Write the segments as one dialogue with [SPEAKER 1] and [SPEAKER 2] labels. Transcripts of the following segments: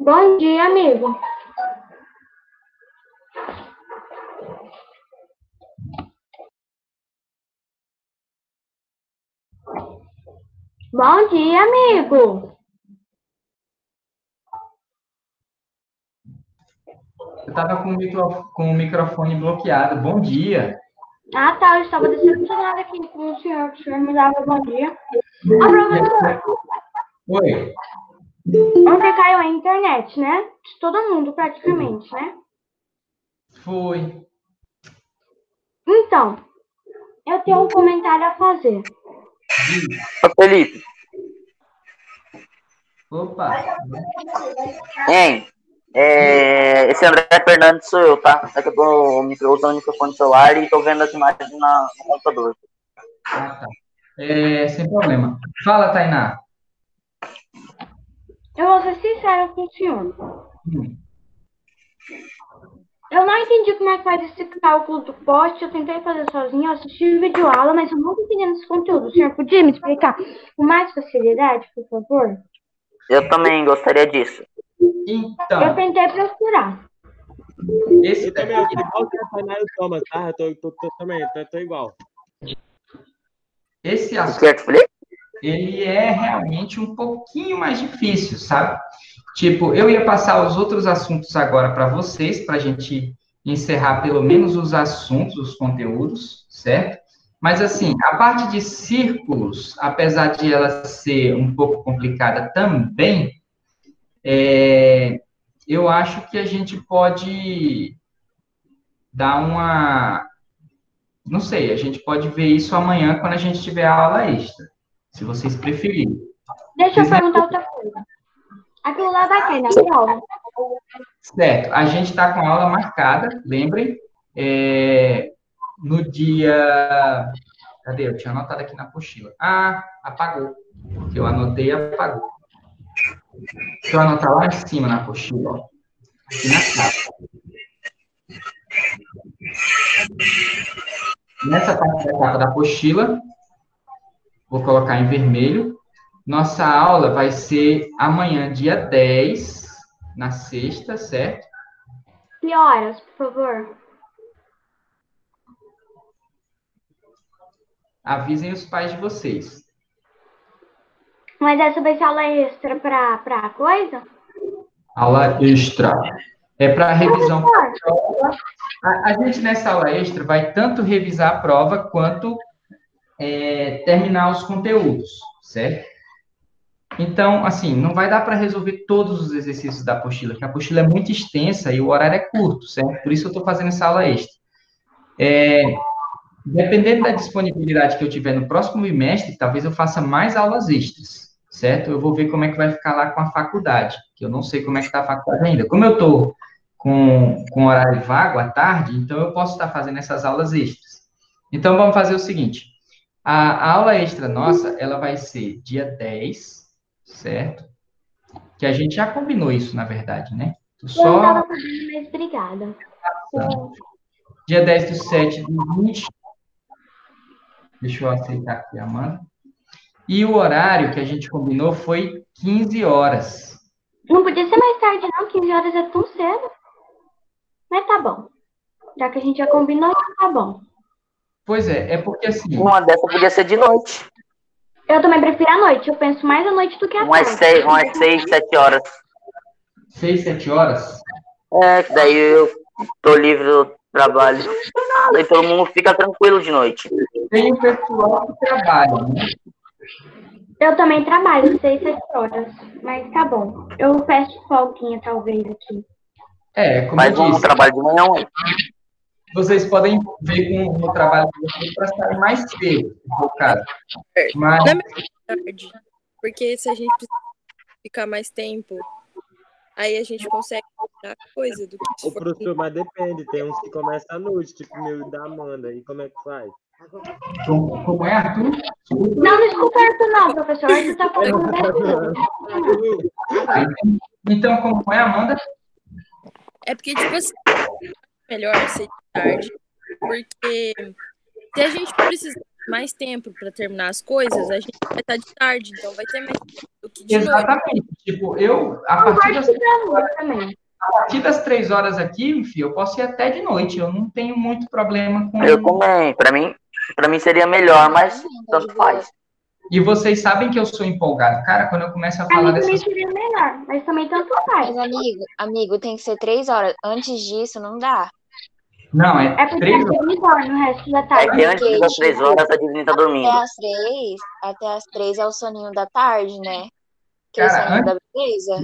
[SPEAKER 1] Bom dia, amigo. Bom dia, amigo.
[SPEAKER 2] Eu estava com o microfone bloqueado. Bom dia.
[SPEAKER 1] Ah, tá. Eu estava decepcionada aqui com o senhor, que o senhor me dava bom dia. Ô, professor,
[SPEAKER 2] Oi.
[SPEAKER 1] ontem caiu a internet, né? De todo mundo, praticamente, né?
[SPEAKER 2] Foi.
[SPEAKER 1] Então, eu tenho um comentário a fazer.
[SPEAKER 3] Ô, Felipe,
[SPEAKER 2] Opa.
[SPEAKER 3] hein? Esse André Fernandes sou eu, tá? É que eu tô usando o microfone do celular e tô vendo as imagens no computador.
[SPEAKER 2] Ah, tá. Sem problema. Fala, Tainá.
[SPEAKER 1] Eu vou ser sincera com o senhor.
[SPEAKER 2] Hum.
[SPEAKER 1] Eu não entendi como é que faz esse cálculo do poste. Eu tentei fazer sozinha, eu assisti vídeo aula, mas eu não tô entendendo esse conteúdo. O senhor podia me explicar com mais facilidade, por favor?
[SPEAKER 3] Eu também gostaria disso.
[SPEAKER 1] Eu
[SPEAKER 2] Então,
[SPEAKER 1] tentei procurar.
[SPEAKER 2] esse
[SPEAKER 4] Eu também
[SPEAKER 2] daqui,
[SPEAKER 4] acho igual o Tainá e o Thomas, tá? Eu tô igual.
[SPEAKER 2] esse assunto,
[SPEAKER 3] Certo, Felipe?
[SPEAKER 2] ele é realmente um pouquinho mais difícil, sabe? Tipo, eu ia passar os outros assuntos agora para vocês, para a gente encerrar pelo menos os assuntos, os conteúdos, certo? Mas, assim, a parte de círculos, apesar de ela ser um pouco complicada também, eu acho que a gente pode dar uma. Não sei, a gente pode ver isso amanhã quando a gente tiver a aula extra, se vocês preferirem.
[SPEAKER 1] Deixa eu
[SPEAKER 2] Vocês
[SPEAKER 1] perguntar outra coisa. Aquilo lá vai cair na prova?
[SPEAKER 2] Certo, a gente está com a aula marcada, lembrem, no dia. Cadê? Eu tinha anotado aqui na apostila. Ah, apagou. Porque eu anotei e apagou. Deixa eu anotar lá em cima na apostila, ó. Aqui na capa. Nessa parte da capa da apostila, vou colocar em vermelho. Nossa aula vai ser amanhã, dia 10, na sexta, certo?
[SPEAKER 1] Que horas, por favor?
[SPEAKER 2] Avisem os pais de vocês.
[SPEAKER 1] Mas essa vai ser aula extra pra coisa?
[SPEAKER 2] Aula extra. É para revisão para prova. A gente, nessa aula extra, vai tanto revisar a prova quanto terminar os conteúdos, certo? Então, assim, não vai dar para resolver todos os exercícios da apostila, porque a apostila é muito extensa e o horário é curto, certo? Por isso eu estou fazendo essa aula extra. Dependendo da disponibilidade que eu tiver no próximo bimestre, talvez eu faça mais aulas extras, certo? Eu vou ver como é que vai ficar lá com a faculdade, que eu não sei como é que está a faculdade ainda. Como eu estou com horário vago à tarde, então eu posso estar fazendo essas aulas extras. Então, vamos fazer o seguinte. A aula extra nossa, ela vai ser dia 10, certo? Que a gente já combinou isso, na verdade, né?
[SPEAKER 1] Eu não tava
[SPEAKER 2] Só
[SPEAKER 1] sabendo, mas obrigada.
[SPEAKER 2] dia 10 do 7 do 20. Deixa eu aceitar aqui, Amanda. E o horário que a gente combinou foi 15 horas.
[SPEAKER 1] Não podia ser mais tarde, não. 15 horas é tão cedo. Mas tá bom. Já que a gente já combinou, tá bom.
[SPEAKER 2] Pois é porque assim,
[SPEAKER 3] Uma dessa podia ser de noite.
[SPEAKER 1] Eu também prefiro a noite. Eu penso mais à noite do que à
[SPEAKER 3] Umas
[SPEAKER 1] tarde.
[SPEAKER 3] umas 6, 7 horas.
[SPEAKER 2] 6, 7 horas.
[SPEAKER 3] Que daí eu tô livre do trabalho. Daí todo mundo fica tranquilo de noite.
[SPEAKER 2] Tem o pessoal que trabalha, né?
[SPEAKER 1] Eu também trabalho 6, 7 horas. Mas tá bom. Eu peço folguinha, talvez, aqui.
[SPEAKER 2] Como eu
[SPEAKER 3] Faz um
[SPEAKER 2] disse,
[SPEAKER 3] trabalho de manhã,
[SPEAKER 2] vocês podem ver com o trabalho de vocês para sair mais cedo, se for o caso. Mas,
[SPEAKER 5] Não é melhor tarde, porque se a gente precisar ficar mais tempo, aí a gente consegue fazer coisa do que se
[SPEAKER 4] Ô,
[SPEAKER 5] for.
[SPEAKER 4] professor, mas depende. Tem uns que começam à noite, tipo meu e da Amanda. E como é que faz?
[SPEAKER 2] como é, Arthur?
[SPEAKER 1] Não, não escuta Arthur, não, professor. Arthur tá falando besteira.
[SPEAKER 2] Então, como é, Amanda?
[SPEAKER 5] É porque, tipo assim, é melhor ser de tarde, porque se a gente precisar mais tempo para terminar as coisas, a gente vai estar de tarde, então vai ter mais tempo do que de noite.
[SPEAKER 2] Exatamente. Tipo, eu, a partir das 3 horas aqui, enfim, eu posso ir até de noite. Eu não tenho muito problema com...
[SPEAKER 3] Eu também. Pra mim seria melhor, mas tanto faz.
[SPEAKER 2] E vocês sabem que eu sou empolgado. Cara, quando eu começo a
[SPEAKER 1] Pra
[SPEAKER 2] falar
[SPEAKER 1] mim também
[SPEAKER 2] dessas...
[SPEAKER 1] seria melhor, mas também tanto faz.
[SPEAKER 6] Mas, amigo, tem que ser 3 horas. Antes disso, não dá.
[SPEAKER 2] Não, é
[SPEAKER 1] É porque
[SPEAKER 2] 3
[SPEAKER 1] a
[SPEAKER 2] horas.
[SPEAKER 1] gente dorme no resto da
[SPEAKER 3] É
[SPEAKER 1] tarde.
[SPEAKER 3] que antes das 3 horas a Divina tá dormindo.
[SPEAKER 6] Até as 3 é o soninho da tarde, né? Aquele
[SPEAKER 2] Cara,
[SPEAKER 6] soninho da beleza.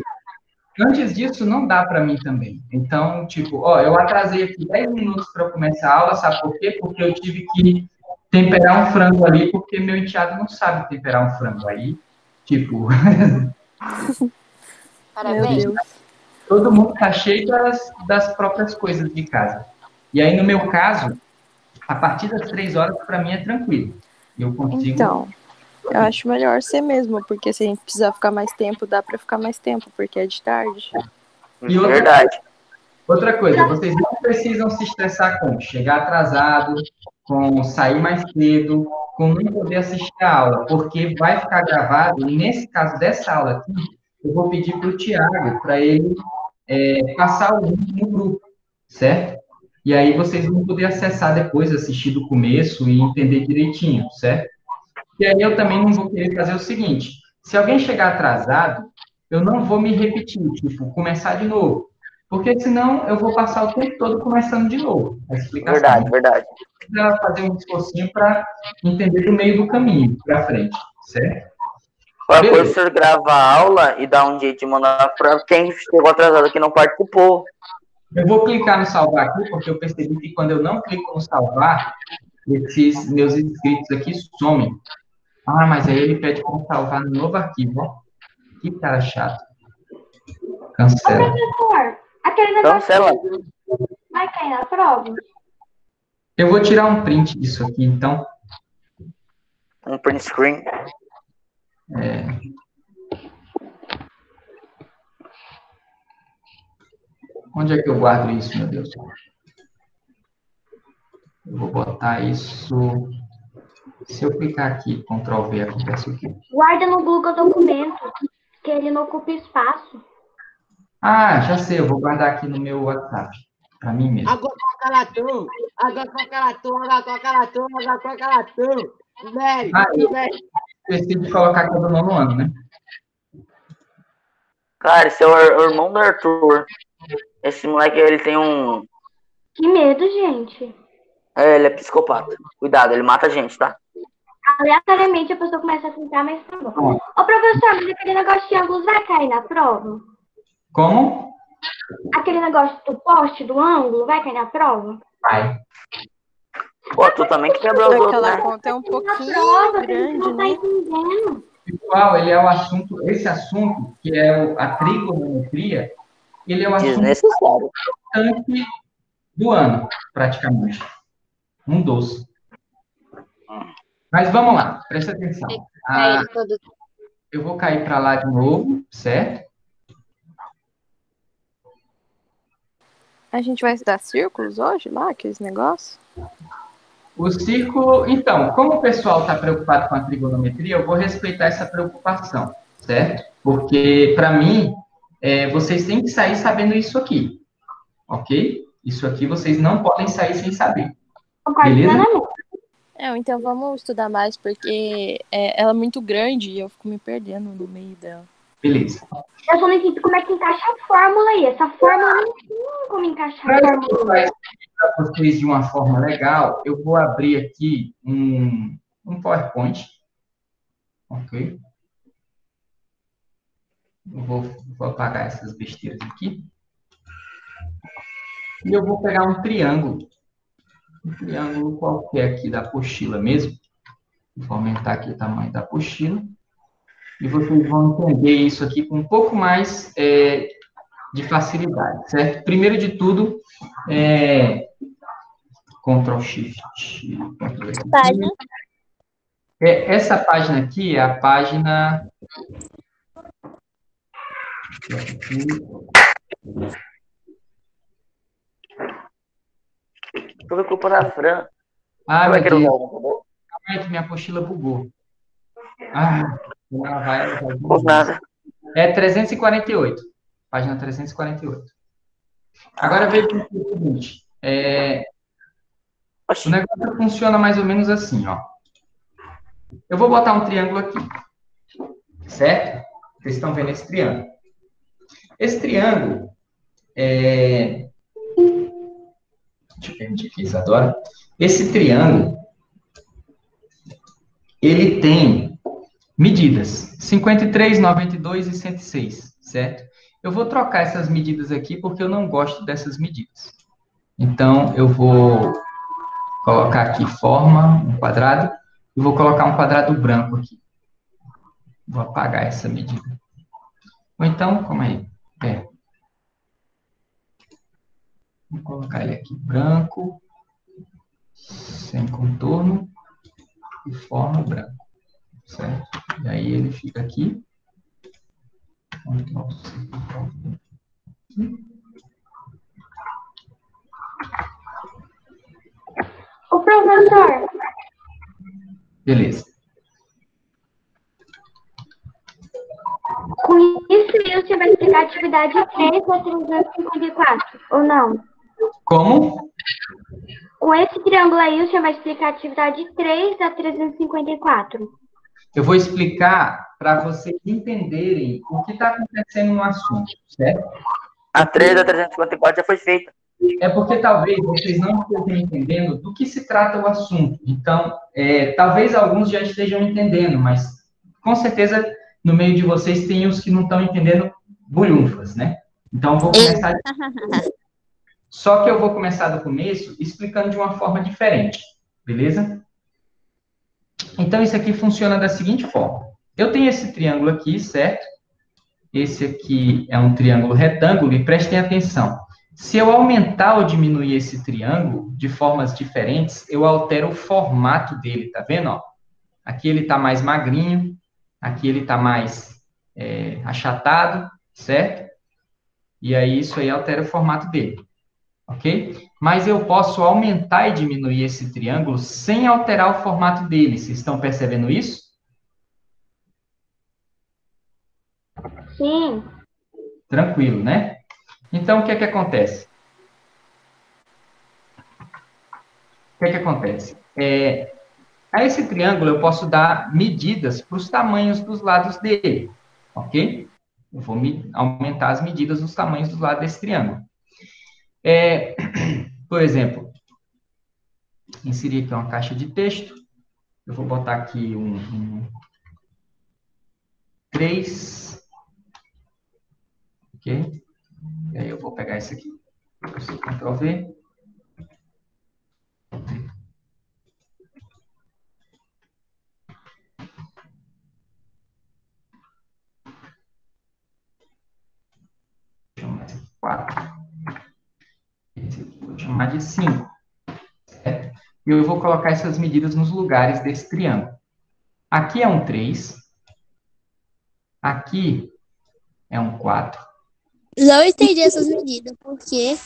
[SPEAKER 2] Antes disso, não dá para mim também. Então, tipo, ó, eu atrasei aqui 10 minutos para começar a aula, sabe por quê? Porque eu tive que temperar um frango ali, porque meu enteado não sabe temperar um frango. Aí, tipo,
[SPEAKER 6] Parabéns.
[SPEAKER 5] Meu Deus.
[SPEAKER 2] todo mundo tá cheio das próprias coisas de casa. E aí, no meu caso, a partir das 3 horas, para mim, é tranquilo. Eu consigo...
[SPEAKER 5] Então, eu acho melhor ser mesmo, porque se a gente precisar ficar mais tempo, dá para ficar mais tempo, porque é de tarde.
[SPEAKER 2] E
[SPEAKER 3] Verdade.
[SPEAKER 2] outra coisa, vocês não precisam se estressar com chegar atrasado, com sair mais cedo, com não poder assistir a aula, porque vai ficar gravado, e nesse caso dessa aula aqui, eu vou pedir para o Tiago, para ele passar o link no grupo, certo? E aí vocês vão poder acessar depois, assistir do começo e entender direitinho, certo? E aí eu também não vou querer fazer o seguinte, se alguém chegar atrasado, eu não vou me repetir, tipo, começar de novo. Porque senão eu vou passar o tempo todo começando de novo. A explicação.
[SPEAKER 3] Verdade.
[SPEAKER 2] Precisa fazer um esforcinho para entender do meio do caminho para frente, certo?
[SPEAKER 3] Qualquer coisa, o senhor grava a aula e dá um jeito de mandar para quem chegou atrasado que não participou.
[SPEAKER 2] Eu vou clicar no salvar aqui, porque eu percebi que quando eu não clico no salvar, esses meus inscritos aqui somem. Ah, mas aí ele pede para salvar no novo arquivo, ó. Que cara chato. Cancela.
[SPEAKER 1] Ô, professor, aquele negócio
[SPEAKER 3] Cancela.
[SPEAKER 1] vai cair na prova?
[SPEAKER 2] Eu vou tirar um print disso aqui, então.
[SPEAKER 3] Um print screen.
[SPEAKER 2] Onde é que eu guardo isso, meu Deus? Eu vou botar isso... Se eu clicar aqui, Ctrl V, acontece o quê?
[SPEAKER 1] Guarda no Google Documento, que ele não ocupa espaço.
[SPEAKER 2] Ah, já sei, eu vou guardar aqui no meu WhatsApp, para mim mesmo.
[SPEAKER 7] Agora Velho,
[SPEAKER 2] Esqueci de colocar aqui do 9º ano, né?
[SPEAKER 3] Cara, esse é o irmão do Arthur. Esse moleque, ele tem um...
[SPEAKER 1] Que medo, gente.
[SPEAKER 3] ele é psicopata. Cuidado, ele mata a gente, tá?
[SPEAKER 1] Aleatoriamente a pessoa começa a clicar, mas tá bom. Ô, professor, mas aquele negócio de ângulos vai cair na prova?
[SPEAKER 2] Como?
[SPEAKER 1] Aquele negócio do poste, do ângulo, vai cair na prova?
[SPEAKER 2] Vai.
[SPEAKER 3] Pô, tu também que quebrou os outros,
[SPEAKER 5] Aquela
[SPEAKER 3] né?
[SPEAKER 5] conta é um
[SPEAKER 1] Na
[SPEAKER 5] pouquinho
[SPEAKER 1] prova,
[SPEAKER 5] grande,
[SPEAKER 1] não tá
[SPEAKER 5] né?
[SPEAKER 1] entendendo.
[SPEAKER 2] Pessoal, ele é o assunto, esse assunto, que é a trigonometria, ele é o assunto
[SPEAKER 3] Desnecessário.
[SPEAKER 2] importante do ano, praticamente. Um dos. Mas vamos lá, presta atenção. Eu vou cair para lá de novo, certo?
[SPEAKER 5] A gente vai estudar círculos hoje lá, aqueles negócios?
[SPEAKER 2] O círculo, então, como o pessoal está preocupado com a trigonometria, eu vou respeitar essa preocupação, certo? Porque, para mim, vocês têm que sair sabendo isso aqui, ok? Isso aqui vocês não podem sair sem saber. Beleza?
[SPEAKER 5] Então vamos estudar mais, porque ela é muito grande e eu fico me perdendo no meio dela.
[SPEAKER 2] Beleza.
[SPEAKER 1] Eu só não entendo como é que encaixa a fórmula aí. Essa fórmula não tem como encaixar a
[SPEAKER 2] Para
[SPEAKER 1] fórmula.
[SPEAKER 2] para vocês de uma forma legal, eu vou abrir aqui um PowerPoint. Ok? Eu vou apagar essas besteiras aqui. E eu vou pegar um triângulo. Um triângulo qualquer aqui da apostila mesmo. Vou aumentar aqui o tamanho da apostila. E vocês vão entender isso aqui com um pouco mais de facilidade, certo? Primeiro de tudo, Ctrl Shift, Ctrl V.
[SPEAKER 6] Página.
[SPEAKER 2] Essa página aqui é a página...
[SPEAKER 3] Tudo culpa da Fran.
[SPEAKER 2] Ah,
[SPEAKER 3] Como é
[SPEAKER 2] meu
[SPEAKER 3] que era o
[SPEAKER 2] Deus.
[SPEAKER 3] nome?
[SPEAKER 2] Ai, que minha apostila bugou. Ah, ela vai.
[SPEAKER 3] Por nada.
[SPEAKER 2] É 348. Página 348. Agora veja o seguinte. O
[SPEAKER 3] Oxi.
[SPEAKER 2] negócio funciona mais ou menos assim, ó. Eu vou botar um triângulo aqui, certo? Vocês estão vendo esse triângulo. Esse triângulo Deixa eu permitir aqui, Isadora. Esse triângulo, ele tem medidas 53, 92 e 106, certo? Eu vou trocar essas medidas aqui porque eu não gosto dessas medidas. Então, eu vou colocar aqui forma, um quadrado, e vou colocar um quadrado branco aqui. Vou apagar essa medida. Ou então, como é? Vou colocar ele aqui branco, sem contorno, e forma branco, certo? E aí ele fica aqui.
[SPEAKER 1] Ô, professor,
[SPEAKER 2] Beleza.
[SPEAKER 1] com isso aí você vai explicar a atividade 3 da 354, ou não?
[SPEAKER 2] Como?
[SPEAKER 1] Com esse triângulo aí, você vai explicar a atividade 3 da 354.
[SPEAKER 2] Eu vou explicar para vocês entenderem o que está acontecendo no assunto, certo?
[SPEAKER 3] A 3 da 354 já foi feita.
[SPEAKER 2] É porque talvez vocês não estejam entendendo do que se trata o assunto. Então, talvez alguns já estejam entendendo, mas com certeza no meio de vocês tem os que não estão entendendo bulhufas, né? Então, eu vou começar. Só que eu vou começar do começo explicando de uma forma diferente, beleza? Então, isso aqui funciona da seguinte forma. Eu tenho esse triângulo aqui, certo? Esse aqui é um triângulo retângulo, e prestem atenção. Se eu aumentar ou diminuir esse triângulo de formas diferentes, eu altero o formato dele, tá vendo? Ó? Aqui ele está mais magrinho, aqui ele está mais achatado, certo? E aí isso aí altera o formato dele, ok? Mas eu posso aumentar e diminuir esse triângulo sem alterar o formato dele. Vocês estão percebendo isso?
[SPEAKER 1] Sim.
[SPEAKER 2] Tranquilo, né? Então, o que é que acontece? O que é que acontece? A esse triângulo eu posso dar medidas para os tamanhos dos lados dele, ok? Eu vou aumentar as medidas dos tamanhos dos lados desse triângulo. Por exemplo, inserir aqui uma caixa de texto. Eu vou botar aqui um 3, ok? E aí eu vou pegar esse aqui. Ctrl V. Chamar de 4. Esse aqui vou chamar de 5. Certo? E eu vou colocar essas medidas nos lugares desse triângulo. Aqui é um 3. Aqui é um 4.
[SPEAKER 7] Não entendi essas medidas, porque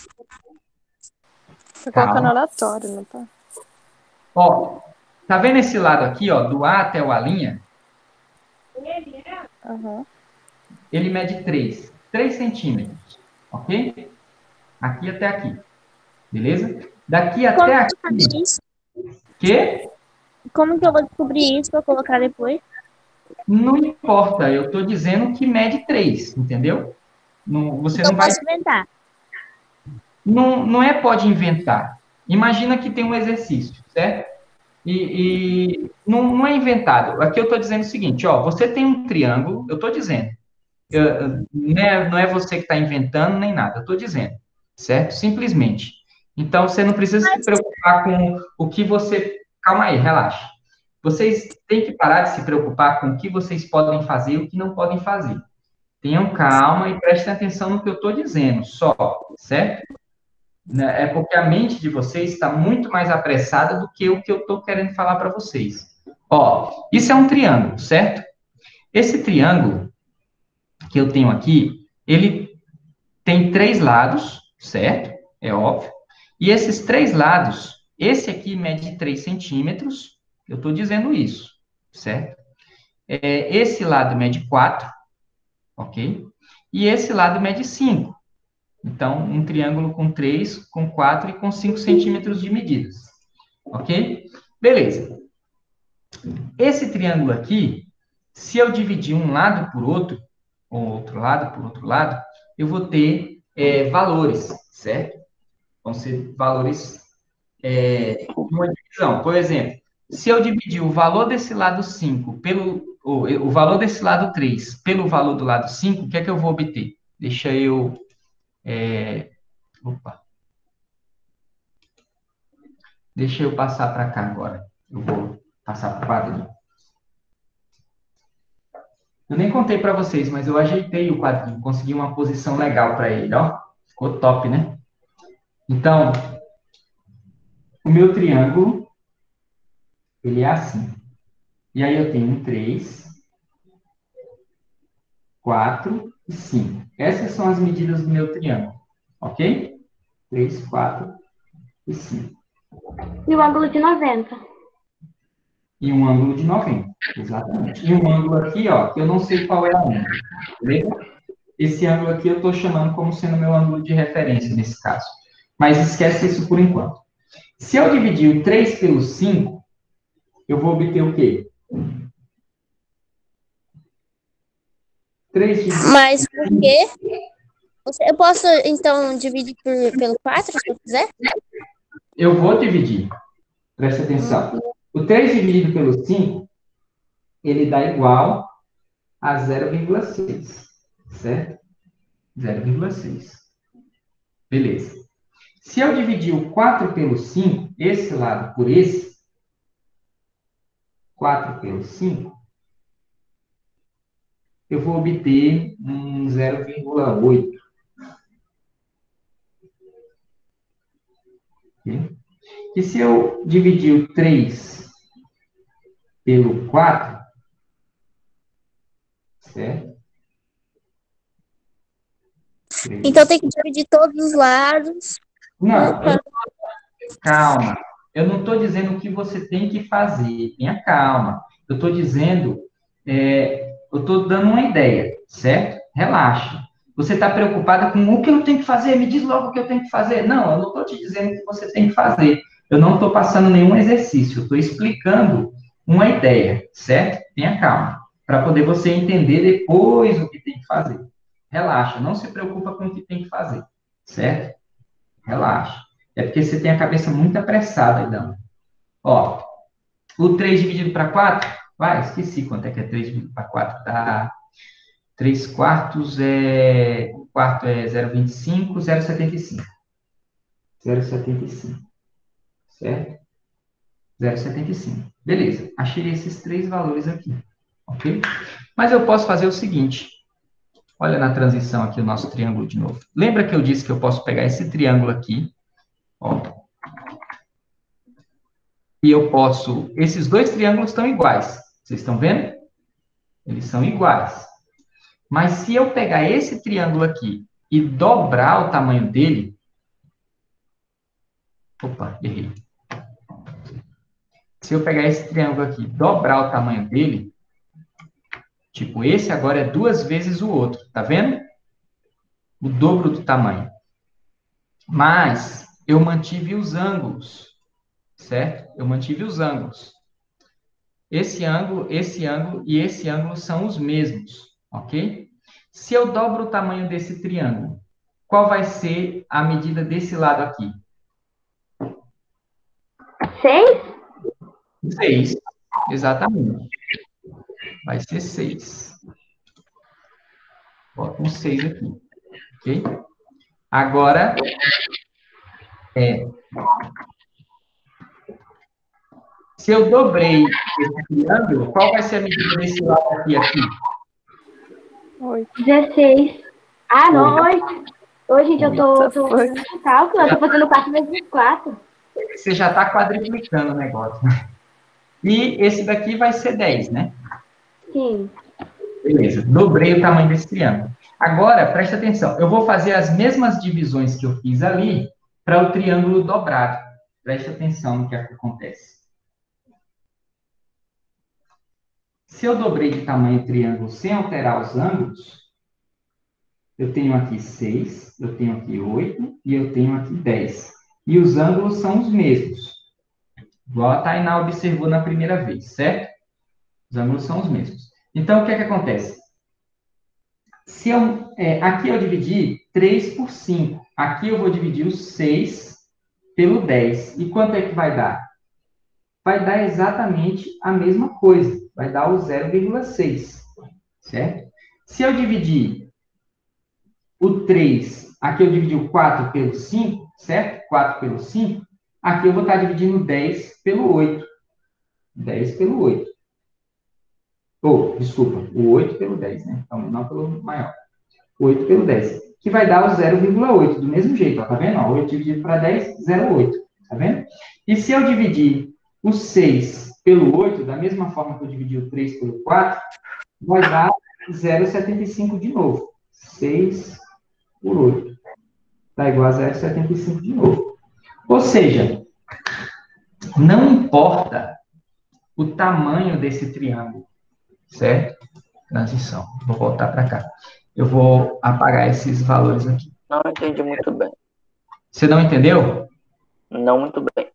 [SPEAKER 5] Tá colocando aleatório, não tá?
[SPEAKER 2] Ó, tá vendo esse lado aqui, ó, do A até o A'?
[SPEAKER 5] Uhum.
[SPEAKER 2] Ele mede 3 centímetros, ok? Aqui até aqui, beleza? Daqui
[SPEAKER 7] como
[SPEAKER 2] até
[SPEAKER 7] que eu
[SPEAKER 2] aqui,
[SPEAKER 7] faço isso?
[SPEAKER 2] que
[SPEAKER 7] Como que eu vou descobrir isso pra colocar depois?
[SPEAKER 2] não importa, eu tô dizendo que mede 3, entendeu? Não, você
[SPEAKER 7] Então
[SPEAKER 2] não
[SPEAKER 7] eu
[SPEAKER 2] vai...
[SPEAKER 7] posso inventar.
[SPEAKER 2] Não é pode inventar. Imagina que tem um exercício, certo? E não é inventado. Aqui eu estou dizendo o seguinte, ó, você tem um triângulo, eu estou dizendo, não é você que está inventando nem nada, eu estou dizendo, certo? Simplesmente. Então, você não precisa se preocupar com o que você... Calma aí, relaxa. Vocês têm que parar de se preocupar com o que vocês podem fazer e o que não podem fazer. Tenham calma e prestem atenção no que eu estou dizendo, só, certo? É porque a mente de vocês está muito mais apressada do que o que eu estou querendo falar para vocês. Ó, isso é um triângulo, certo? Esse triângulo que eu tenho aqui, ele tem 3 lados, certo? É óbvio. E esses 3 lados, esse aqui mede 3 centímetros, Eu estou dizendo isso, certo? Esse lado mede 4, ok? E esse lado mede 5. Então, um triângulo com 3, com 4 e com 5 centímetros de medidas, ok? Beleza. Esse triângulo aqui, se eu dividir um lado por outro, ou outro lado por outro lado, eu vou ter valores, certo? Vão ser valores de uma divisão. Por exemplo, se eu dividir o valor desse lado 5 pelo o valor desse lado 3 pelo valor do lado 5, o que é que eu vou obter? Deixa eu... Deixa eu passar para cá agora. Eu vou passar para o quadrinho. Eu nem contei para vocês, mas eu ajeitei o quadrinho, consegui uma posição legal para ele, ó. Ficou top, né? Então, o meu triângulo, ele é assim. E aí eu tenho um 3, 4 e 5. Essas são as medidas do meu triângulo, ok? 3, 4 e 5.
[SPEAKER 1] E o ângulo de 90.
[SPEAKER 2] E um ângulo de 90, exatamente. E um ângulo aqui, ó, que eu não sei qual é a ângulo, beleza? Esse ângulo aqui eu estou chamando como sendo meu ângulo de referência nesse caso. Mas esquece isso por enquanto. Se eu dividir o 3 pelo 5, eu vou obter o quê? 3 dividido...
[SPEAKER 7] Mas por quê? Eu posso, então, dividir pelo 4, se eu quiser?
[SPEAKER 2] Eu vou dividir. Preste atenção. O 3 dividido pelo 5, ele dá igual a 0,6. Certo? 0,6. Beleza. Se eu dividir o 4 pelo 5, esse lado por esse, 4 pelo 5, eu vou obter um 0,8. Okay? E se eu dividir o 3 pelo 4, certo? 3.
[SPEAKER 7] Então tem que dividir todos os lados.
[SPEAKER 2] Não, calma. Eu não estou dizendo o que você tem que fazer. Tenha calma. Eu estou dizendo, eu estou dando uma ideia, certo? Relaxa. Você está preocupada com o que eu tenho que fazer? Me diz logo o que eu tenho que fazer. Não, eu não estou te dizendo o que você tem que fazer. Eu não estou passando nenhum exercício. Eu estou explicando uma ideia, certo? Tenha calma. Para poder você entender depois o que tem que fazer. Relaxa. Não se preocupa com o que tem que fazer, certo? Relaxa. É porque você tem a cabeça muito apressada, então. Ó, o 3 dividido para 4, vai, esqueci quanto é que é 3 dividido para 4. Dá 3 quartos, um quarto é 0,25, 0,75. 0,75. Certo? 0,75. Beleza, achei esses 3 valores aqui, ok? Mas eu posso fazer o seguinte. Olha na transição aqui o nosso triângulo de novo. Lembra que eu disse que eu posso pegar esse triângulo aqui, ó. E eu posso... Esses 2 triângulos estão iguais. Vocês estão vendo? Eles são iguais. Mas se eu pegar esse triângulo aqui e dobrar o tamanho dele... Opa, errei. Se eu pegar esse triângulo aqui e dobrar o tamanho dele, tipo, esse agora é 2 vezes o outro. Tá vendo? O dobro do tamanho. Mas eu mantive os ângulos. Certo? Eu mantive os ângulos. Esse ângulo e esse ângulo são os mesmos, ok? Se eu dobro o tamanho desse triângulo, qual vai ser a medida desse lado aqui?
[SPEAKER 1] 6?
[SPEAKER 2] 6, exatamente. Vai ser 6. Bota um 6 aqui, ok? Agora, se eu dobrei esse triângulo, qual vai ser a medida desse lado aqui?
[SPEAKER 1] 16. Ah, não, hoje, gente, eu tô fazendo cálculo, eu tô fazendo 4 vezes 4.
[SPEAKER 2] Você já está quadriplicando o negócio. E esse daqui vai ser 10, né?
[SPEAKER 1] Sim.
[SPEAKER 2] Beleza, dobrei o tamanho desse triângulo. Agora, presta atenção, eu vou fazer as mesmas divisões que eu fiz ali para o triângulo dobrado. Presta atenção no que acontece. Se eu dobrei de tamanho o triângulo sem alterar os ângulos, eu tenho aqui 6, eu tenho aqui 8 e eu tenho aqui 10. E os ângulos são os mesmos. Igual a Tainá observou na primeira vez, certo? Os ângulos são os mesmos. Então, o que é que acontece? Se eu, aqui eu dividi 3 por 5. Aqui eu vou dividir o 6 pelo 10. E quanto é que vai dar? Vai dar exatamente a mesma coisa. Vai dar o 0,6. Certo? Se eu dividir o 3, aqui eu dividi o 4 pelo 5, certo? 4 pelo 5. Aqui eu vou estar dividindo 10 pelo 8. 10 pelo 8. Desculpa, o 8 pelo 10, né? Então, não pelo maior. 8 pelo 10. Que vai dar o 0,8, do mesmo jeito, ó, tá vendo? Ó, 8 dividido para 10, 0,8. Tá vendo? E se eu dividir o 6 pelo 8, da mesma forma que eu dividi o 3 pelo 4, vai dar 0,75 de novo. 6 por 8. Dá igual a 0,75 de novo. Ou seja, não importa o tamanho desse triângulo, certo? Transição. Vou voltar para cá. Eu vou apagar esses valores aqui.
[SPEAKER 3] Não entendi muito bem.
[SPEAKER 2] Você não entendeu?
[SPEAKER 3] Não muito bem.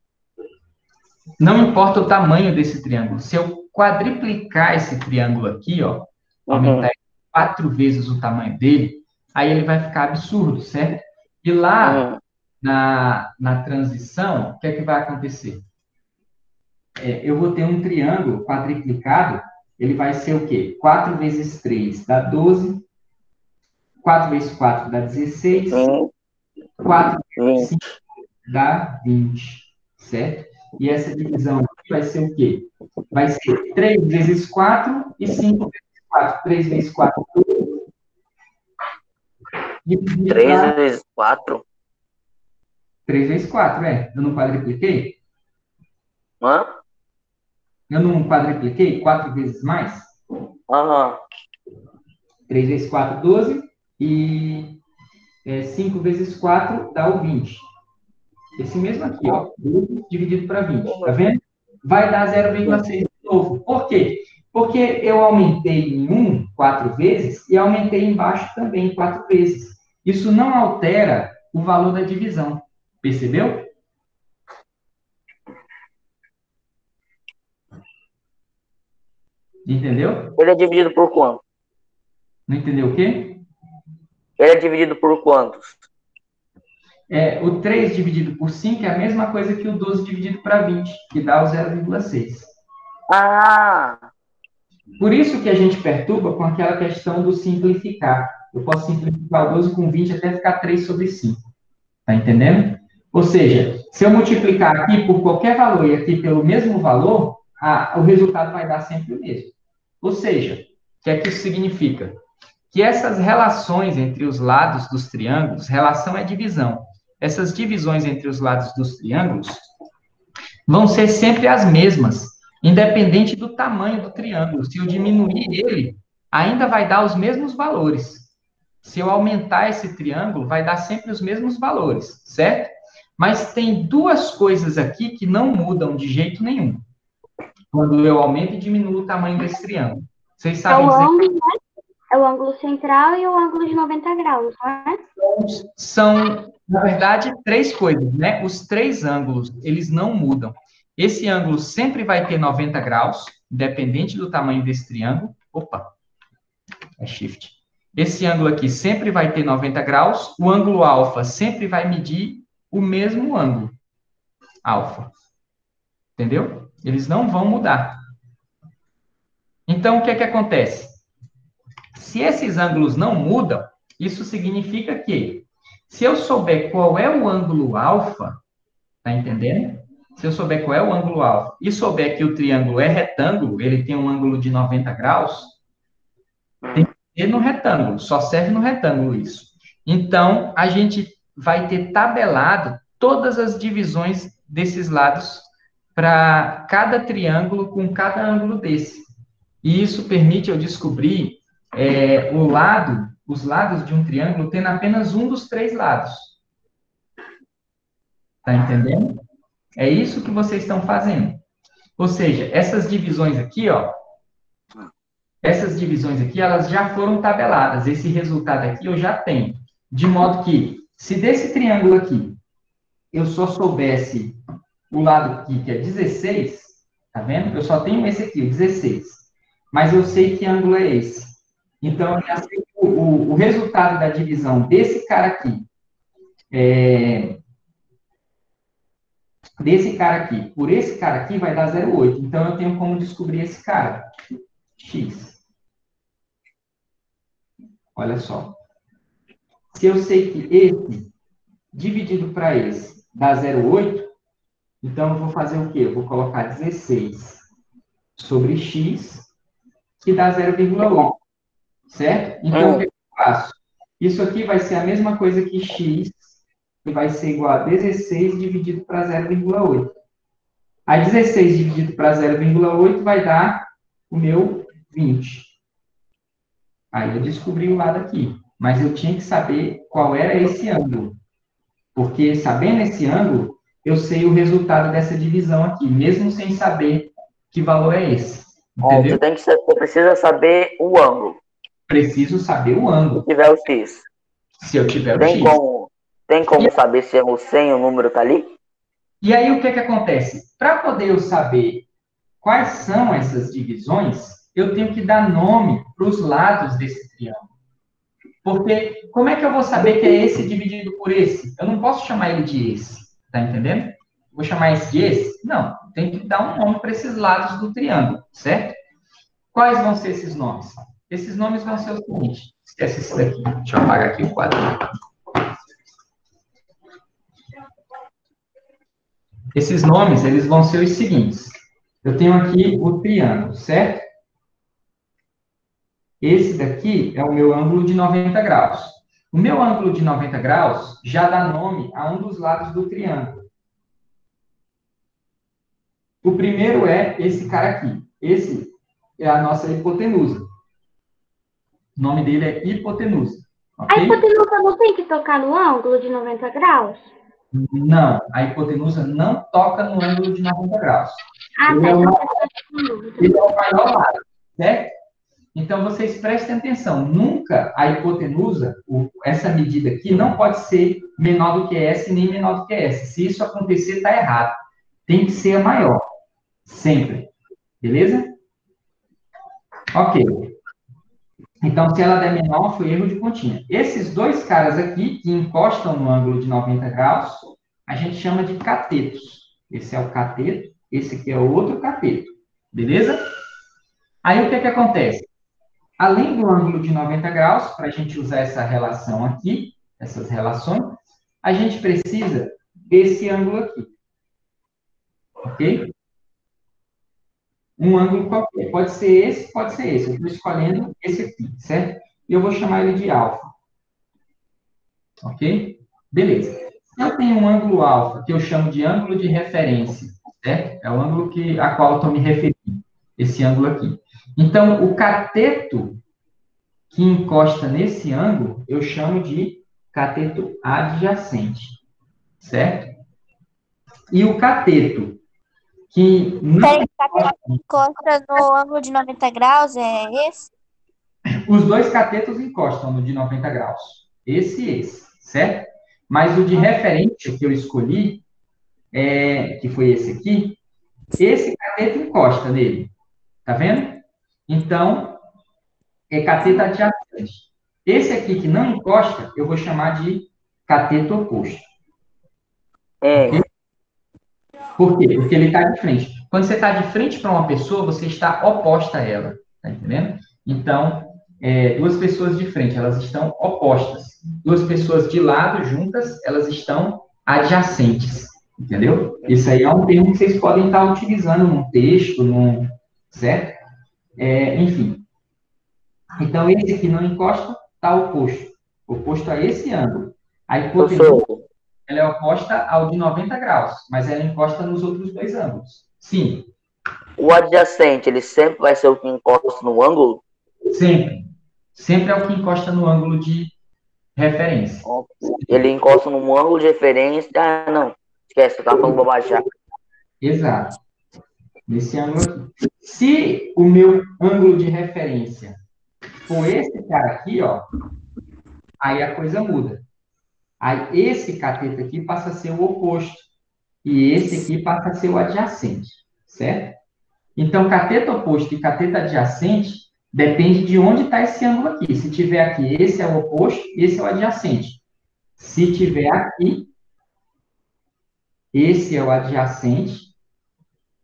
[SPEAKER 2] Não importa o tamanho desse triângulo. Se eu quadriplicar esse triângulo aqui, ó, aumentar 4 vezes o tamanho dele, aí ele vai ficar absurdo, certo? E lá, na transição, o que é que vai acontecer? Eu vou ter um triângulo quadriplicado, ele vai ser o quê? 4 vezes 3 dá 12, 4 vezes 4 dá 16, 4 vezes 5 dá 20, certo? E essa divisão aqui vai ser o quê? Vai ser 3 vezes 4 e 5 vezes 4. 3 vezes 4, 12.
[SPEAKER 3] 3 vezes 4?
[SPEAKER 2] 3 vezes 4, Eu não quadripliquei?
[SPEAKER 3] Hã?
[SPEAKER 2] Eu não quadripliquei 4 vezes mais?
[SPEAKER 3] Aham.
[SPEAKER 2] 3 vezes 4, 12. E 5 vezes 4 dá o 20. Esse mesmo aqui, ó. 12 dividido para 20. Tá vendo? Vai dar 0,6 de novo. Por quê? Porque eu aumentei em 1 4 vezes e aumentei embaixo também 4 vezes. Isso não altera o valor da divisão. Percebeu? Entendeu?
[SPEAKER 3] Ele é dividido por quanto?
[SPEAKER 2] Não entendeu o quê?
[SPEAKER 3] Ele é dividido por quantos?
[SPEAKER 2] O 3 dividido por 5 é a mesma coisa que o 12 dividido para 20, que dá o 0,6.
[SPEAKER 3] Ah!
[SPEAKER 2] Por isso que a gente perturba com aquela questão do simplificar. Eu posso simplificar o 12 com 20 até ficar 3 sobre 5. Tá entendendo? Ou seja, se eu multiplicar aqui por qualquer valor e aqui pelo mesmo valor, o resultado vai dar sempre o mesmo. Ou seja, o que é que isso significa? Que essas relações entre os lados dos triângulos, relação é divisão. Essas divisões entre os lados dos triângulos vão ser sempre as mesmas, independente do tamanho do triângulo. Se eu diminuir ele, ainda vai dar os mesmos valores. Se eu aumentar esse triângulo, vai dar sempre os mesmos valores, certo? Mas tem duas coisas aqui que não mudam de jeito nenhum, quando eu aumento e diminuo o tamanho desse triângulo. Vocês sabem dizer...
[SPEAKER 1] ângulo, né? É o ângulo central e o ângulo de 90 graus, não é?
[SPEAKER 2] São, na verdade, 3 coisas, né? Os 3 ângulos, eles não mudam. Esse ângulo sempre vai ter 90 graus, independente do tamanho desse triângulo. Opa, é shift. Esse ângulo aqui sempre vai ter 90 graus. O ângulo alfa sempre vai medir o mesmo ângulo alfa. Entendeu? Eles não vão mudar. Então, o que é que acontece? Se esses ângulos não mudam, isso significa que, se eu souber qual é o ângulo alfa, tá entendendo? Se eu souber qual é o ângulo alfa e souber que o triângulo é retângulo, ele tem um ângulo de 90 graus, tem que ser no retângulo, só serve no retângulo isso. Então, a gente vai ter tabelado todas as divisões desses lados para cada triângulo com cada ângulo desse. E isso permite eu descobrir os lados de um triângulo tendo apenas um dos 3 lados. Tá entendendo? É isso que vocês estão fazendo. Ou seja, essas divisões aqui, ó, essas divisões aqui, elas já foram tabeladas. Esse resultado aqui eu já tenho. De modo que, se desse triângulo aqui, eu só soubesse o lado aqui, que é 16, tá vendo? Eu só tenho esse aqui, o 16. Mas eu sei que ângulo é esse. Então, eu já sei que o resultado da divisão desse cara aqui, por esse cara aqui, vai dar 0,8. Então, eu tenho como descobrir esse cara, x. Olha só. Se eu sei que esse, dividido para esse, dá 0,8, então eu vou fazer o quê? Eu vou colocar 16 sobre x, que dá 0,8, certo? Então, o que eu faço? Isso aqui vai ser a mesma coisa que x, que vai ser igual a 16 dividido para 0,8. Aí 16 dividido para 0,8 vai dar o meu 20. Aí eu descobri o lado aqui. Mas eu tinha que saber qual era esse ângulo. Porque sabendo esse ângulo, eu sei o resultado dessa divisão aqui, mesmo sem saber que valor é esse. Entendeu?
[SPEAKER 3] Você precisa saber o ângulo.
[SPEAKER 2] Preciso saber o ângulo.
[SPEAKER 3] Se tiver o X.
[SPEAKER 2] Se eu tiver o
[SPEAKER 3] Tem
[SPEAKER 2] X.
[SPEAKER 3] Tem como saber se é o 100 o número tá ali?
[SPEAKER 2] E aí, o que acontece? Para poder eu saber quais são essas divisões, eu tenho que dar nome para os lados desse triângulo. Porque como é que eu vou saber que é esse dividido por esse? Eu não posso chamar ele de esse, tá entendendo? Vou chamar esse de esse? Não, tem que dar um nome para esses lados do triângulo, certo? Quais vão ser esses nomes? Esses nomes vão ser o seguinte, esquece esse daqui, deixa eu apagar aqui o quadro. Esses nomes, eles vão ser os seguintes. Eu tenho aqui o triângulo, certo? Esse daqui é o meu ângulo de 90 graus. O meu ângulo de 90 graus já dá nome a um dos lados do triângulo. O primeiro é esse cara aqui. Esse é a nossa hipotenusa. O nome dele é hipotenusa. Okay?
[SPEAKER 1] A hipotenusa não tem que tocar no ângulo de 90 graus?
[SPEAKER 2] Não, a hipotenusa não toca no ângulo de 90 graus.
[SPEAKER 1] Ah,
[SPEAKER 2] Ele
[SPEAKER 1] tá.
[SPEAKER 2] é o maior lado, certo? Então, vocês prestem atenção. Nunca a hipotenusa, essa medida aqui, não pode ser menor do que essa e nem menor do que essa. Se isso acontecer, está errado. Tem que ser a maior. Sempre. Beleza? Ok. Então, se ela der menor, foi erro de continha. Esses dois caras aqui, que encostam no ângulo de 90 graus, a gente chama de catetos. Esse é o cateto, esse aqui é o outro cateto. Beleza? Aí, o que acontece? Além do ângulo de 90 graus, para a gente usar essa relação aqui, essas relações, a gente precisa desse ângulo aqui. Ok? Um ângulo qualquer. Pode ser esse, pode ser esse. Eu estou escolhendo esse aqui, certo? E eu vou chamar ele de alfa. Ok? Beleza. Se eu tenho um ângulo alfa, que eu chamo de ângulo de referência, certo? É o ângulo a qual eu estou me referindo. Esse ângulo aqui. Então, o cateto que encosta nesse ângulo, eu chamo de cateto adjacente, certo? E o cateto que não
[SPEAKER 7] encosta no ângulo de 90 graus, é esse?
[SPEAKER 2] Os dois catetos encostam no de 90 graus. Esse e esse, certo? Mas o de referência que eu escolhi, que foi esse aqui, esse cateto encosta nele. Tá vendo? Então, é cateto adjacente. Esse aqui que não encosta, eu vou chamar de cateto oposto. Okay? Por quê? Porque ele está de frente. Quando você está de frente para uma pessoa, você está oposta a ela. Tá entendendo? Então, duas pessoas de frente, elas estão opostas. Duas pessoas de lado, juntas, elas estão adjacentes. Entendeu? Isso aí é um termo que vocês podem estar utilizando num texto, certo? Enfim. Então, esse aqui não encosta, está oposto. Oposto a esse ângulo. A hipotenusa, ela é oposta ao de 90 graus, mas ela encosta nos outros dois ângulos. Sim.
[SPEAKER 3] O adjacente, ele sempre vai ser o que encosta no ângulo?
[SPEAKER 2] Sempre. Sempre é o que encosta no ângulo de referência.
[SPEAKER 3] Ele encosta no ângulo de referência. Ah, não. Esquece, eu estava falando bobagem já.
[SPEAKER 2] Exato. Nesse ângulo aqui. Se o meu ângulo de referência for esse cara aqui, ó, aí a coisa muda. Aí esse cateto aqui passa a ser o oposto. E esse aqui passa a ser o adjacente, certo? Então, cateto oposto e cateto adjacente depende de onde está esse ângulo aqui. Se tiver aqui, esse é o oposto, esse é o adjacente. Se tiver aqui, esse é o adjacente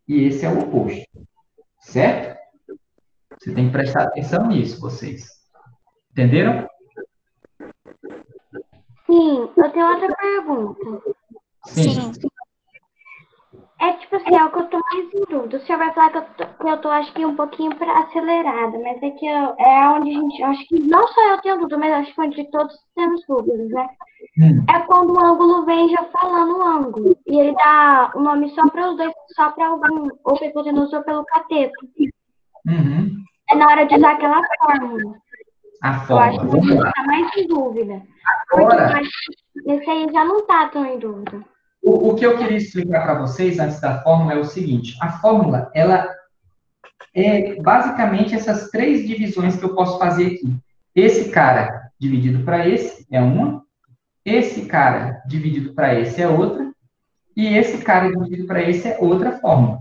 [SPEAKER 2] e esse é o oposto, certo? Você tem que prestar atenção nisso, vocês. Entenderam?
[SPEAKER 1] Sim, eu tenho outra pergunta.
[SPEAKER 2] Sim.
[SPEAKER 1] É tipo assim, é o que eu tô mais em dúvida. O senhor vai falar que eu tô acho que um pouquinho acelerada, mas é que é onde a gente, acho que não só eu tenho dúvida, mas acho que onde todos temos dúvidas, né? É quando o ângulo vem já falando o ângulo. E ele dá o nome só para os dois, só para algum, ou pelo hipotenusa ou pelo cateto.
[SPEAKER 2] Uhum.
[SPEAKER 1] É na hora de usar aquela fórmula.
[SPEAKER 2] A
[SPEAKER 1] Eu acho
[SPEAKER 2] fórmula.
[SPEAKER 1] que você tá mais em dúvida.
[SPEAKER 2] Agora,
[SPEAKER 1] Porque esse aí já não tá tão em dúvida.
[SPEAKER 2] o que eu queria explicar para vocês antes da fórmula é o seguinte. A fórmula, ela é basicamente essas três divisões que eu posso fazer aqui. Esse cara dividido para esse é uma. Esse cara dividido para esse é outra. E esse cara dividido para esse é outra fórmula.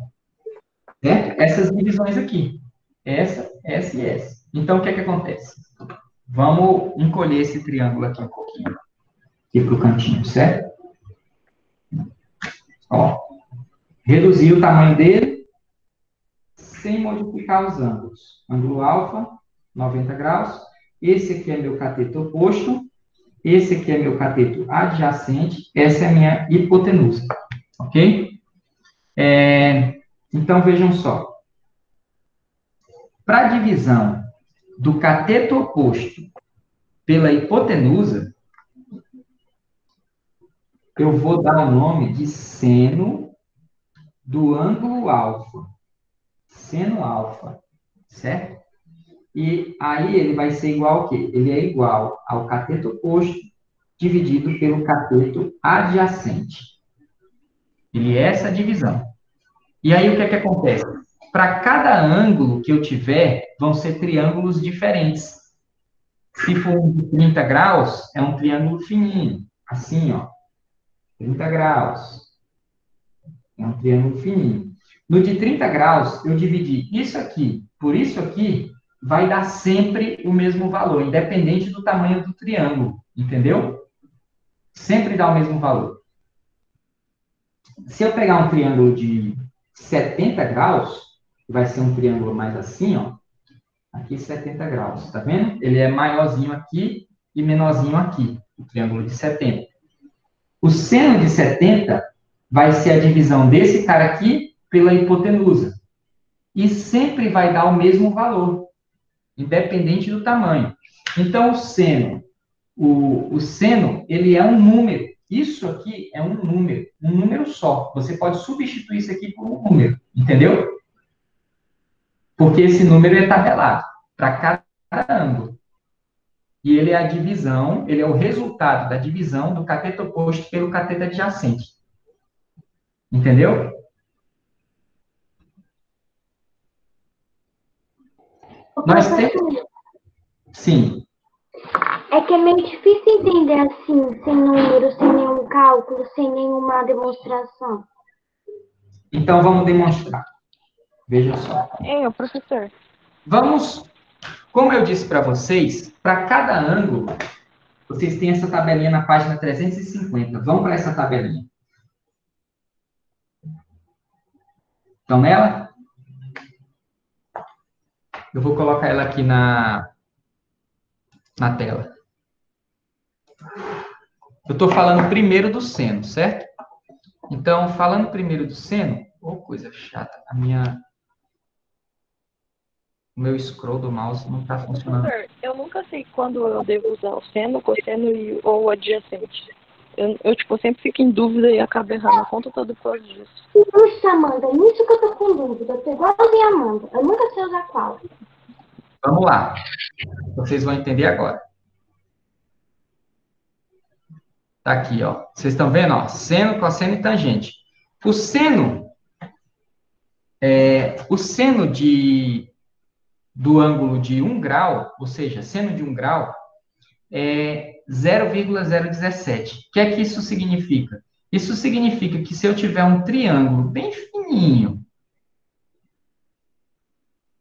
[SPEAKER 2] Certo? Essas divisões aqui. Essa e essa. Então, o que é que acontece? Vamos encolher esse triângulo aqui um pouquinho. Aqui para o cantinho, certo? Ó. Reduzir o tamanho dele sem modificar os ângulos. Ângulo alfa, 90 graus. Esse aqui é meu cateto oposto. Esse aqui é meu cateto adjacente. Essa é a minha hipotenusa. Ok? Então, vejam só. Para a divisão do cateto oposto pela hipotenusa, eu vou dar o nome de seno do ângulo alfa. Seno alfa, certo? E aí ele vai ser igual ao quê? Ele é igual ao cateto oposto dividido pelo cateto adjacente. Ele é essa divisão. E aí o que é que acontece? Para cada ângulo que eu tiver, vão ser triângulos diferentes. Se for um de 30 graus, é um triângulo fininho. Assim, ó. 30 graus. É um triângulo fininho. No de 30 graus, eu dividi isso aqui por isso aqui, vai dar sempre o mesmo valor, independente do tamanho do triângulo. Entendeu? Sempre dá o mesmo valor. Se eu pegar um triângulo de 70 graus, vai ser um triângulo mais assim, ó. Aqui 70 graus, tá vendo? Ele é maiorzinho aqui e menorzinho aqui, o triângulo de 70. O seno de 70 vai ser a divisão desse cara aqui pela hipotenusa. E sempre vai dar o mesmo valor, independente do tamanho. Então, o seno, ele é um número. Isso aqui é um número só. Você pode substituir isso aqui por um número, entendeu? Porque esse número é tabelado para cada ângulo. E ele é a divisão, ele é o resultado da divisão do cateto oposto pelo cateto adjacente. Entendeu? Nós temos... Sim.
[SPEAKER 1] É que é meio difícil entender assim, sem números, sem nenhum cálculo, sem nenhuma demonstração.
[SPEAKER 2] Então, vamos demonstrar. Veja só.
[SPEAKER 5] É, o professor.
[SPEAKER 2] Vamos, como eu disse para vocês, para cada ângulo, vocês têm essa tabelinha na página 350. Vamos para essa tabelinha. Estão nela? Eu vou colocar ela aqui na tela. Eu estou falando primeiro do seno, certo? Então, falando primeiro do seno, coisa chata, o meu scroll do mouse não está funcionando.
[SPEAKER 5] Professor, eu nunca sei quando eu devo usar o seno, o cosseno ou o adjacente. Eu sempre fico em dúvida e acabo errando a conta toda por causa disso.
[SPEAKER 1] Puxa, Amanda, isso que eu tô com dúvida. Eu tô igualzinha a Amanda. Eu nunca sei usar qual.
[SPEAKER 2] Vamos lá. Vocês vão entender agora. Tá aqui, ó. Vocês estão vendo, ó? Seno, cosseno e tangente. O seno o seno do ângulo de 1 grau, ou seja, seno de 1 grau, é 0,017. O que é que isso significa? Isso significa que se eu tiver um triângulo bem fininho,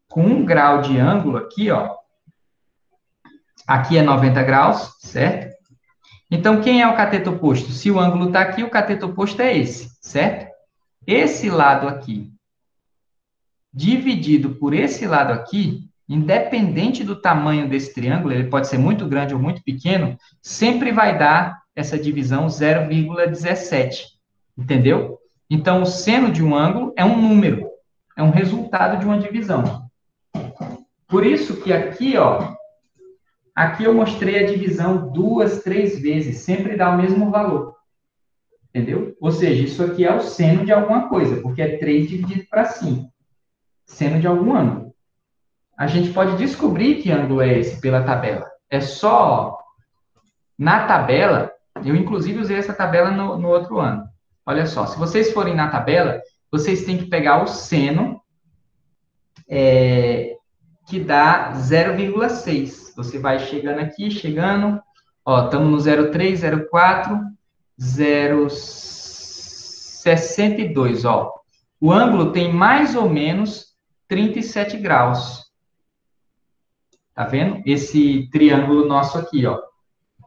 [SPEAKER 2] com 1 grau de ângulo aqui, ó, aqui é 90 graus, certo? Então, quem é o cateto oposto? Se o ângulo está aqui, o cateto oposto é esse, certo? Esse lado aqui, dividido por esse lado aqui, independente do tamanho desse triângulo, ele pode ser muito grande ou muito pequeno, sempre vai dar essa divisão 0,17, entendeu? Então, o seno de um ângulo é um número, é um resultado de uma divisão. Por isso que aqui, ó, aqui eu mostrei a divisão 2, 3 vezes, sempre dá o mesmo valor. Entendeu? Ou seja, isso aqui é o seno de alguma coisa, porque é 3 dividido para 5. Seno de algum ângulo. A gente pode descobrir que ângulo é esse pela tabela. É só, na tabela, eu inclusive usei essa tabela no outro ano. Olha só, se vocês forem na tabela, vocês têm que pegar o seno, que dá 0,6. Você vai chegando aqui, chegando, ó, estamos no 0,3, 0,4, 0,62, ó. O ângulo tem mais ou menos 37 graus. Tá vendo? Esse triângulo nosso aqui, ó.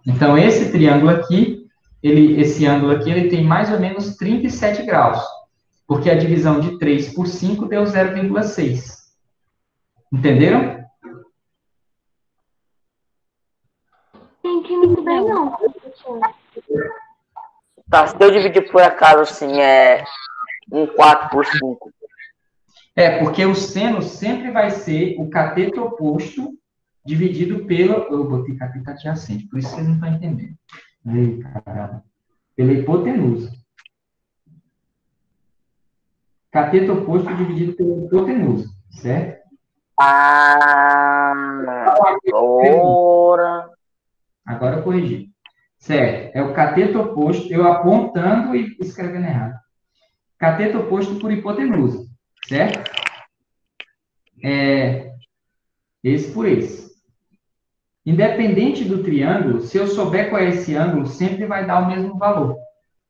[SPEAKER 2] Então, esse triângulo aqui, esse ângulo aqui, ele tem mais ou menos 37 graus. Porque a divisão de 3 por 5 deu 0,6. Entenderam?
[SPEAKER 1] Entendi muito bem, não, professor.
[SPEAKER 3] Tá, se eu dividir por acaso, assim, é 4 por 5.
[SPEAKER 2] Porque o seno sempre vai ser o cateto oposto dividido pelo... Eu botei cateto adjacente, por isso vocês não estão entendendo. Ei, caramba. Pela hipotenusa. Cateto oposto dividido pela hipotenusa, certo? Agora eu corrigi. Certo. É o cateto oposto, eu apontando e escrevendo errado. Cateto oposto por hipotenusa, certo? Esse por esse. Independente do triângulo, se eu souber qual é esse ângulo, sempre vai dar o mesmo valor,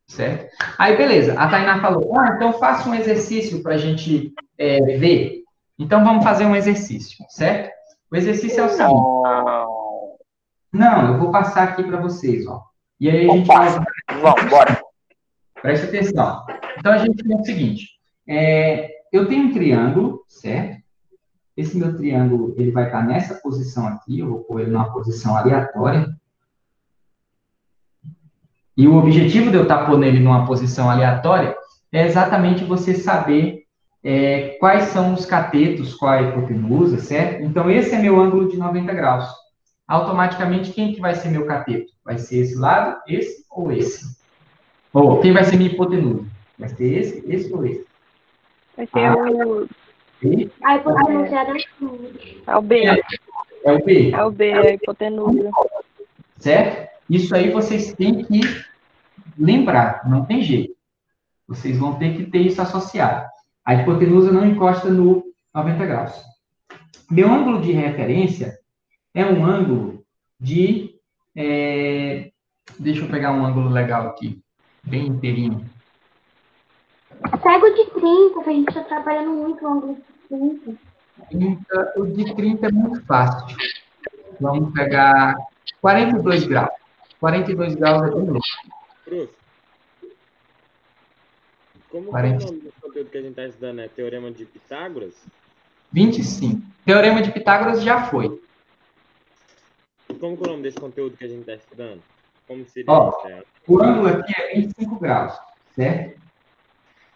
[SPEAKER 2] certo? Aí, beleza. A Tainá falou, então faça um exercício para a gente ver. Então, vamos fazer um exercício, certo? O exercício é o seguinte. Não, eu vou passar aqui para vocês, ó. E aí a gente vai...
[SPEAKER 3] Vamos, bora.
[SPEAKER 2] Presta atenção. Então, a gente tem o seguinte. Eu tenho um triângulo, certo? Esse meu triângulo, ele vai estar nessa posição aqui. Eu vou pôr ele numa posição aleatória. E o objetivo de eu estar pondo ele numa posição aleatória é exatamente você saber quais são os catetos, qual é a hipotenusa, certo? Então, esse é meu ângulo de 90 graus. Automaticamente, quem que vai ser meu cateto? Vai ser esse lado, esse ou esse? Ou quem vai ser minha hipotenusa? Vai ser esse ou esse?
[SPEAKER 5] Vai ser o...
[SPEAKER 1] A hipotenusa
[SPEAKER 5] é o B.
[SPEAKER 2] É o B.
[SPEAKER 5] É o B, a hipotenusa.
[SPEAKER 2] Certo? Isso aí vocês têm que lembrar, não tem jeito. Vocês vão ter que ter isso associado. A hipotenusa não encosta no 90 graus. Meu ângulo de referência é um ângulo de... deixa eu pegar um ângulo legal aqui, bem inteirinho.
[SPEAKER 1] Pega o de 30, que a gente está trabalhando muito no ângulo de 30.
[SPEAKER 2] O de 30 é muito fácil. Vamos pegar 42 graus. 42 graus é bem louco.
[SPEAKER 4] Prof, como que é o nome do conteúdo que a gente está estudando? É Teorema de Pitágoras?
[SPEAKER 2] 25. Teorema de Pitágoras já foi.
[SPEAKER 4] Como que é o nome desse conteúdo que a gente está estudando? Como seria isso?
[SPEAKER 2] O ângulo aqui é 25 graus, certo?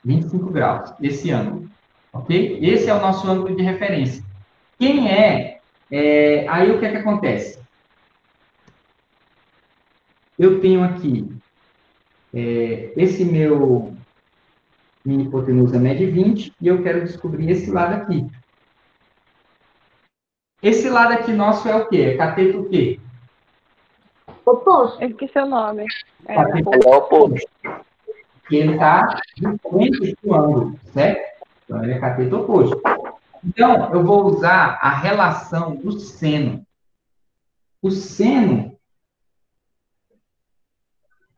[SPEAKER 2] 25 graus, esse ângulo. Ok? Esse é o nosso ângulo de referência. Quem aí o que é que acontece? Eu tenho aqui minha hipotenusa mede 20 e eu quero descobrir esse lado aqui. Esse lado aqui nosso é o quê? É cateto o quê?
[SPEAKER 1] Oposto.
[SPEAKER 5] Eu esqueci o nome.
[SPEAKER 3] Ele é oposto.
[SPEAKER 2] Que ele está de frente do ângulo, certo? Então, ele é cateto oposto. Então, eu vou usar a relação do seno. O seno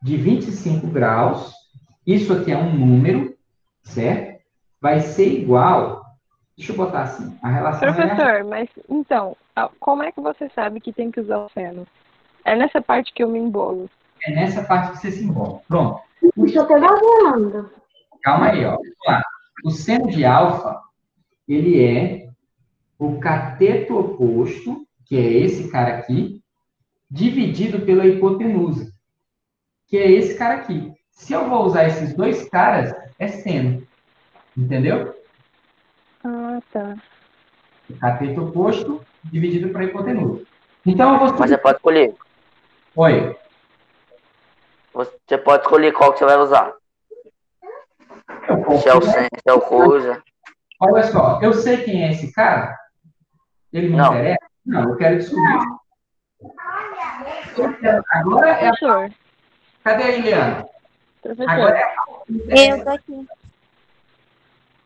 [SPEAKER 2] de 25 graus, isso aqui é um número, certo? Vai ser igual, deixa eu botar assim, a relação
[SPEAKER 5] Professor, mas então, como é que você sabe que tem que usar o seno? É nessa parte que eu me embolo.
[SPEAKER 2] é nessa parte que você se envolve. Pronto.
[SPEAKER 1] Isso eu tô gravando.
[SPEAKER 2] Calma aí, ó. Vamos lá. O seno de alfa, ele é o cateto oposto, que é esse cara aqui, dividido pela hipotenusa, que é esse cara aqui. Se eu vou usar esses dois caras, é seno. Entendeu?
[SPEAKER 5] Ah, tá.
[SPEAKER 2] O cateto oposto dividido pela hipotenusa. Então, eu vou...
[SPEAKER 3] Mas você pode escolher.
[SPEAKER 2] Oi.
[SPEAKER 3] Você pode escolher qual que você vai usar. Se é o seno, se é o coisa.
[SPEAKER 2] Olha só, eu sei quem é esse cara? Ele me interessa? Não, eu quero descobrir. Agora é a...
[SPEAKER 5] Professor.
[SPEAKER 2] Cadê a Ileana?
[SPEAKER 5] Professor.
[SPEAKER 2] Agora é a...
[SPEAKER 7] Eu tô aqui.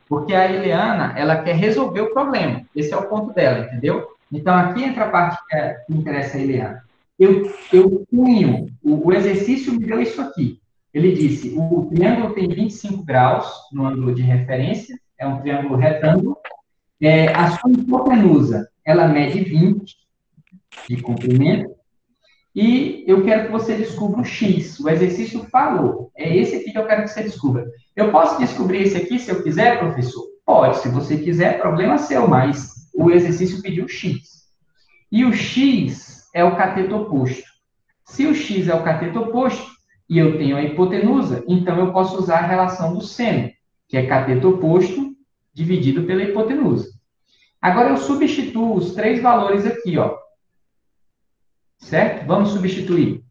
[SPEAKER 2] Porque a Ileana, ela quer resolver o problema. Esse é o ponto dela, entendeu? Então, aqui entra a parte que interessa a Ileana. Eu punho, o exercício me deu isso aqui. Ele disse, o triângulo tem 25 graus no ângulo de referência, é um triângulo retângulo. A sua hipotenusa, ela mede 20 de comprimento. E eu quero que você descubra o X. O exercício falou. É esse aqui que eu quero que você descubra. Eu posso descobrir esse aqui se eu quiser, professor? Pode, se você quiser, problema seu, mas o exercício pediu o X. E o X é o cateto oposto. Se o X é o cateto oposto, e eu tenho a hipotenusa, então eu posso usar a relação do seno, que é cateto oposto dividido pela hipotenusa. Agora eu substituo os três valores aqui, ó. Certo? Vamos substituir.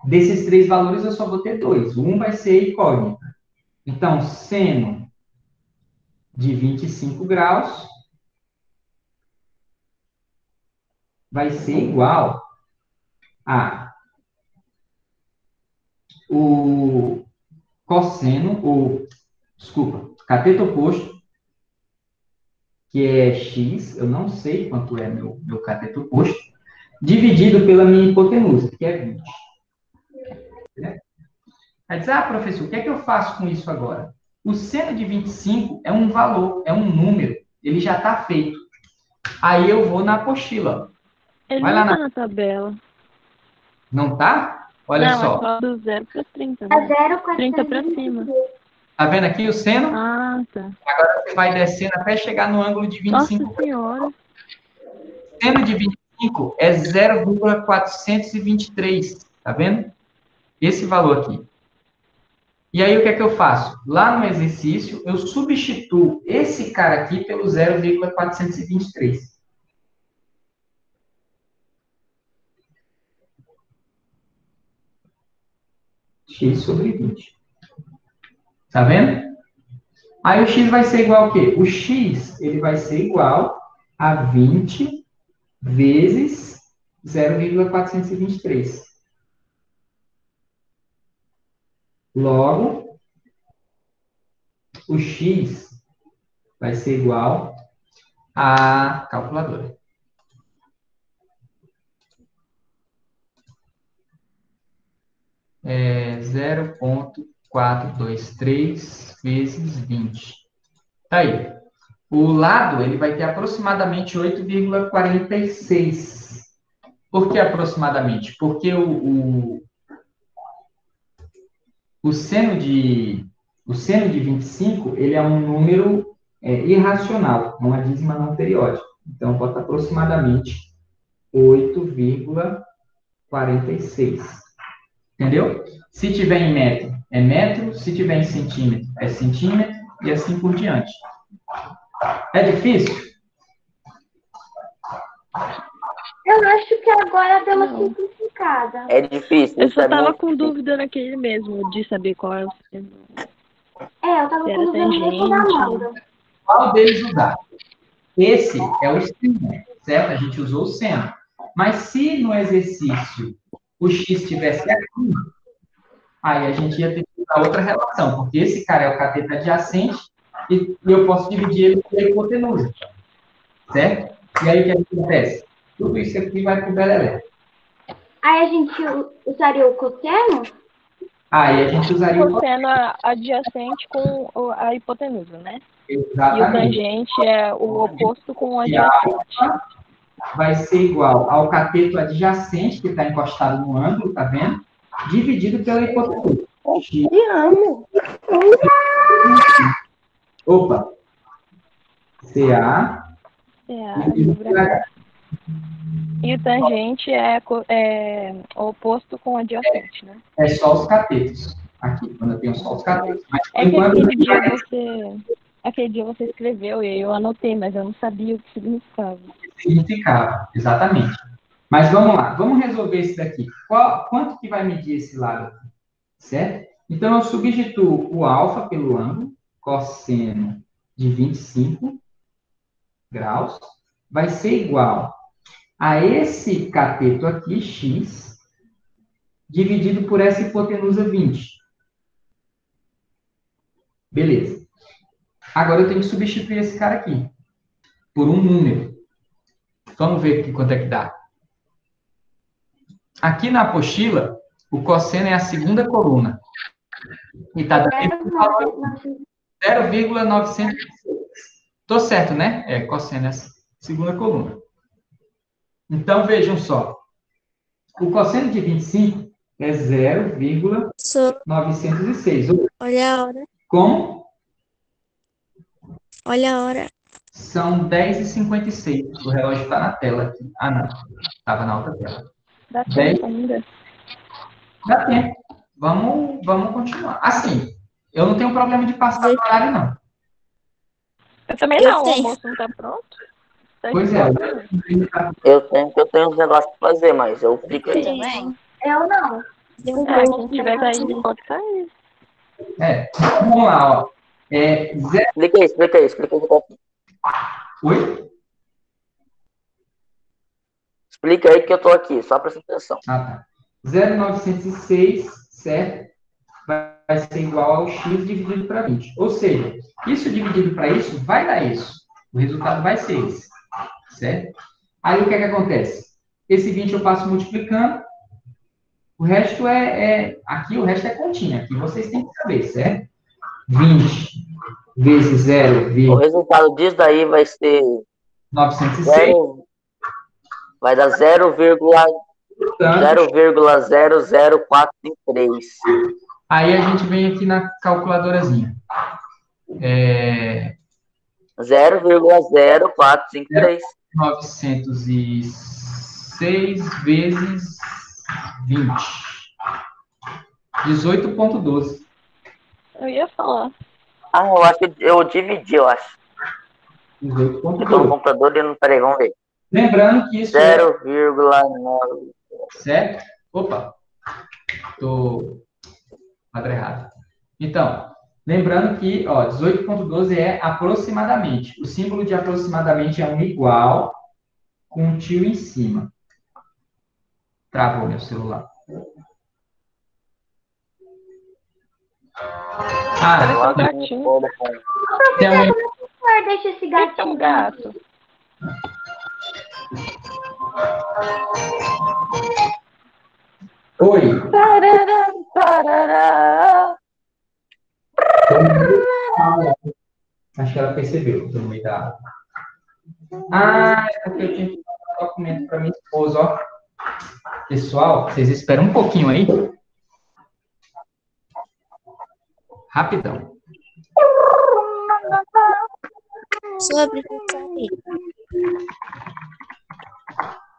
[SPEAKER 2] Desses três valores, eu só vou ter dois. Um vai ser incógnita. Então, seno de 25 graus vai ser igual a o cosseno, ou, desculpa, cateto oposto, que é x, eu não sei quanto é meu cateto oposto, dividido pela minha hipotenusa, que é 20. Aí diz, professor, o que é que eu faço com isso agora? O seno de 25 é um valor, é um número, ele já está feito. Aí eu vou na apostila.
[SPEAKER 5] Ele
[SPEAKER 2] Vai
[SPEAKER 5] não
[SPEAKER 2] lá
[SPEAKER 5] tá na tabela.
[SPEAKER 2] Não tá? Olha
[SPEAKER 5] não,
[SPEAKER 2] só.
[SPEAKER 5] É só do 0 para 30.
[SPEAKER 1] É
[SPEAKER 5] Né?
[SPEAKER 1] 0,423.
[SPEAKER 5] 30 para cima.
[SPEAKER 2] Tá vendo aqui o seno?
[SPEAKER 5] Ah, tá.
[SPEAKER 2] Agora você vai descendo até chegar no ângulo de 25.
[SPEAKER 5] Nossa senhora.
[SPEAKER 2] Seno de 25 é 0,423. Tá vendo? Esse valor aqui. E aí, o que é que eu faço? Lá no exercício, eu substituo esse cara aqui pelo 0,423. X sobre 20. Tá vendo? Aí o X vai ser igual ao quê? O X, ele vai ser igual a 20 vezes 0,423. Logo, o X vai ser igual a calculadora. É 0,423 vezes 20. Tá aí. O lado, ele vai ter aproximadamente 8,46. Por que aproximadamente? Porque o seno de 25, ele é um número irracional, uma dízima não periódica. Então, bota aproximadamente 8,46. Entendeu? Se tiver em metro, é metro. Se tiver em centímetro, é centímetro. E assim por diante. É difícil?
[SPEAKER 1] Eu acho que agora deu uma simplificada.
[SPEAKER 3] É difícil.
[SPEAKER 5] Eu só
[SPEAKER 3] é
[SPEAKER 5] tava
[SPEAKER 3] muito
[SPEAKER 5] com
[SPEAKER 3] difícil.
[SPEAKER 5] dúvida naquele mesmo, de saber qual é o seno.
[SPEAKER 1] Eu tava
[SPEAKER 5] Era
[SPEAKER 1] com dúvida no da Amanda.
[SPEAKER 2] Qual deles usar? Esse é o seno, certo? A gente usou o seno. Mas se no exercício o x tivesse aqui, aí a gente ia ter que usar outra relação, porque esse cara é o cateto adjacente e eu posso dividir ele pela hipotenusa, certo? E aí o que acontece? Tudo isso aqui vai para o Belelé.
[SPEAKER 1] Aí a gente usaria o cosseno?
[SPEAKER 2] Aí a gente usaria o
[SPEAKER 5] Cosseno é adjacente com a hipotenusa, né? E o
[SPEAKER 2] exatamente.
[SPEAKER 5] tangente é o oposto com o
[SPEAKER 2] E
[SPEAKER 5] adjacente.
[SPEAKER 2] alfa vai ser igual ao cateto adjacente, que está encostado no ângulo, tá vendo? Dividido pela hipotenusa. X. Opa! CA dividido por H.
[SPEAKER 5] E o tangente é oposto com o adjacente, né?
[SPEAKER 2] É só os catetos. Aqui, quando eu tenho só os catetos. Mas, por
[SPEAKER 5] É que
[SPEAKER 2] enquanto,
[SPEAKER 5] aquele dia você escreveu e eu anotei, mas eu não sabia o que significava.
[SPEAKER 2] significava, exatamente. Mas vamos lá, vamos resolver esse daqui. Quanto que vai medir esse lado aqui? Certo? Então, eu substituo o alfa pelo ângulo, cosseno de 25 graus, vai ser igual a esse cateto aqui, x, dividido por essa hipotenusa 20. Beleza. Agora eu tenho que substituir esse cara aqui por um número. Vamos ver aqui quanto é que dá. Aqui na apostila, o cosseno é a segunda coluna. E está dando 0,906. Estou certo, né? É, cosseno é a segunda coluna. Então, vejam só. O cosseno de 25 é 0,906.
[SPEAKER 7] Olha a hora.
[SPEAKER 2] Como?
[SPEAKER 7] Olha a hora.
[SPEAKER 2] São 10h56. O relógio está na tela aqui. Ah, não. Estava na outra tela.
[SPEAKER 5] Dá
[SPEAKER 2] 10.
[SPEAKER 5] tempo ainda.
[SPEAKER 2] Dá tempo. Vamos continuar. Assim, eu não tenho problema de passar o horário, não.
[SPEAKER 5] Eu também
[SPEAKER 7] Eu
[SPEAKER 5] não, o
[SPEAKER 7] tenho.
[SPEAKER 5] almoço não tá pronto. Tá
[SPEAKER 2] Pois é.
[SPEAKER 5] esperando.
[SPEAKER 3] Eu tenho uns negócios pra fazer, mas eu fico aí.
[SPEAKER 6] Também.
[SPEAKER 1] Eu não.
[SPEAKER 5] Quem tiver saído, pode sair.
[SPEAKER 2] Vamos lá, ó.
[SPEAKER 3] Explica aí.
[SPEAKER 2] Oi?
[SPEAKER 3] Explica aí que eu tô aqui, só presta atenção.
[SPEAKER 2] Ah, tá. 0,906, certo? Vai ser igual ao x dividido para 20. Ou seja, isso dividido para isso vai dar isso. O resultado vai ser esse, certo? Aí o que é que acontece? Esse 20 eu passo multiplicando, o resto aqui o resto é continha, aqui vocês têm que saber, certo? 20 vezes 0,906
[SPEAKER 3] O resultado disso daí vai ser vai dar 0,00453.
[SPEAKER 2] Aí a gente vem aqui na calculadorazinha.
[SPEAKER 3] 0,0453.
[SPEAKER 2] 906 vezes 20. 18,12.
[SPEAKER 5] Eu ia falar.
[SPEAKER 3] Ah, eu acho que eu dividi, eu acho. Eu tô no
[SPEAKER 2] 18,12.
[SPEAKER 3] computador e não. Peraí, vamos ver.
[SPEAKER 2] Lembrando que isso
[SPEAKER 3] 0,9.
[SPEAKER 2] certo? Opa, tô quadro errado. Então, lembrando que, ó, 18,12 é aproximadamente. O símbolo de aproximadamente é um igual com um tio em cima. Travou meu celular.
[SPEAKER 5] Parece um gatinho.
[SPEAKER 2] Tem um...
[SPEAKER 1] Deixa esse
[SPEAKER 5] Esse é
[SPEAKER 1] gatinho.
[SPEAKER 5] um gato.
[SPEAKER 2] Oi. Acho que ela percebeu no meio da água. Ah, é porque eu tenho que mandar um documento para minha esposa, ó. Pessoal, vocês esperam um pouquinho aí. Rapidão.
[SPEAKER 7] Sobre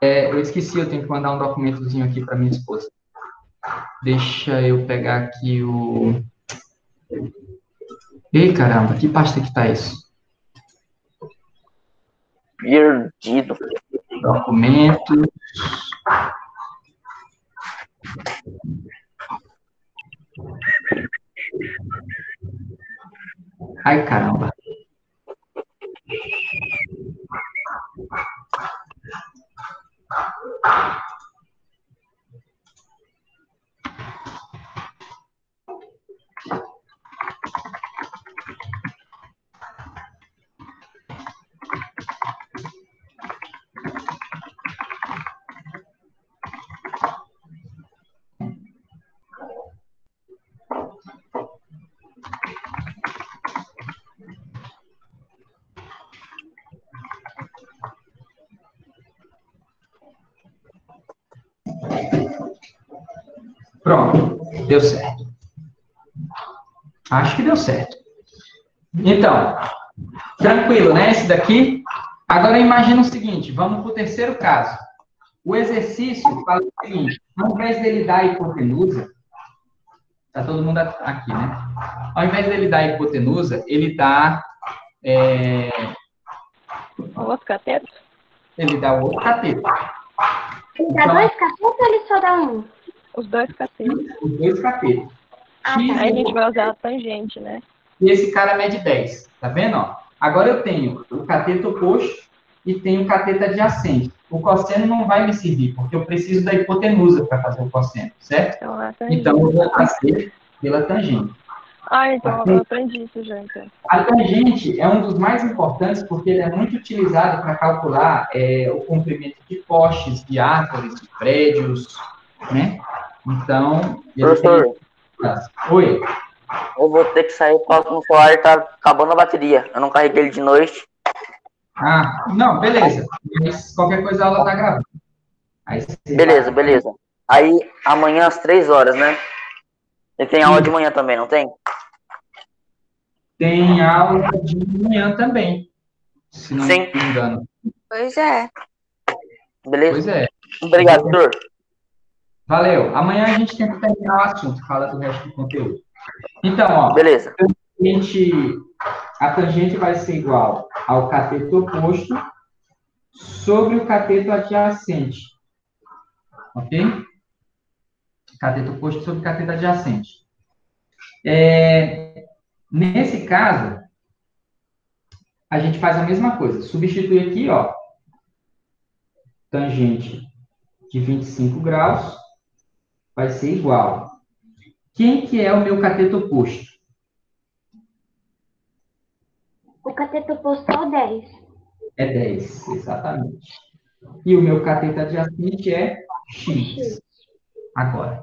[SPEAKER 2] Eu esqueci, eu tenho que mandar um documentozinho aqui para minha esposa. Deixa eu pegar aqui o... Ei, caramba, que pasta que tá isso?
[SPEAKER 3] Perdido.
[SPEAKER 2] Documentos. Ai, caramba. Pronto, deu certo. Acho que deu certo. Então, tranquilo, né? Esse daqui. Agora imagina o seguinte, vamos para o terceiro caso. O exercício fala o seguinte, ao invés dele dar a hipotenusa, está todo mundo aqui, né? Ao invés dele dar a hipotenusa, ele dá...
[SPEAKER 5] O outro cateto?
[SPEAKER 2] Ele dá o outro cateto.
[SPEAKER 1] Ele dá dois catetos ou ele só dá um?
[SPEAKER 5] Os dois catetos.
[SPEAKER 2] Os dois catetos.
[SPEAKER 5] Aí a gente vai usar a tangente, né?
[SPEAKER 2] E esse cara mede 10. Tá vendo? Ó? Agora eu tenho o cateto oposto e tenho o cateto adjacente. O cosseno não vai me servir, porque eu preciso da hipotenusa para fazer o cosseno, certo? Então eu vou fazer pela tangente.
[SPEAKER 5] Então eu aprendi isso já, então.
[SPEAKER 2] A tangente é um dos mais importantes porque ele é muito utilizado para calcular o comprimento de postes, de árvores, de prédios, né? Então...
[SPEAKER 3] Professor.
[SPEAKER 2] Oi.
[SPEAKER 3] Eu vou ter que sair porque o celular está acabando a bateria. Eu não carreguei ele de noite.
[SPEAKER 2] Não, beleza. Mas qualquer coisa a aula tá gravando.
[SPEAKER 3] Beleza. Aí amanhã às 3 horas, né? E tem aula de manhã também, não tem?
[SPEAKER 2] Tem aula de manhã também, se não
[SPEAKER 3] Sim.
[SPEAKER 2] me engano.
[SPEAKER 6] Pois é.
[SPEAKER 3] Beleza?
[SPEAKER 2] Pois é.
[SPEAKER 3] Obrigado, doutor.
[SPEAKER 2] Valeu. Amanhã a gente tenta terminar o assunto, fala do resto do conteúdo. Então, ó.
[SPEAKER 3] Beleza.
[SPEAKER 2] A tangente vai ser igual ao cateto oposto sobre o cateto adjacente. Ok? Cateto oposto sobre o cateto adjacente. Nesse caso, a gente faz a mesma coisa. Substitui aqui, ó, tangente de 25 graus vai ser igual. Quem que é o meu cateto oposto?
[SPEAKER 1] O cateto oposto é o 10.
[SPEAKER 2] É 10, exatamente. E o meu cateto adjacente é x. Agora.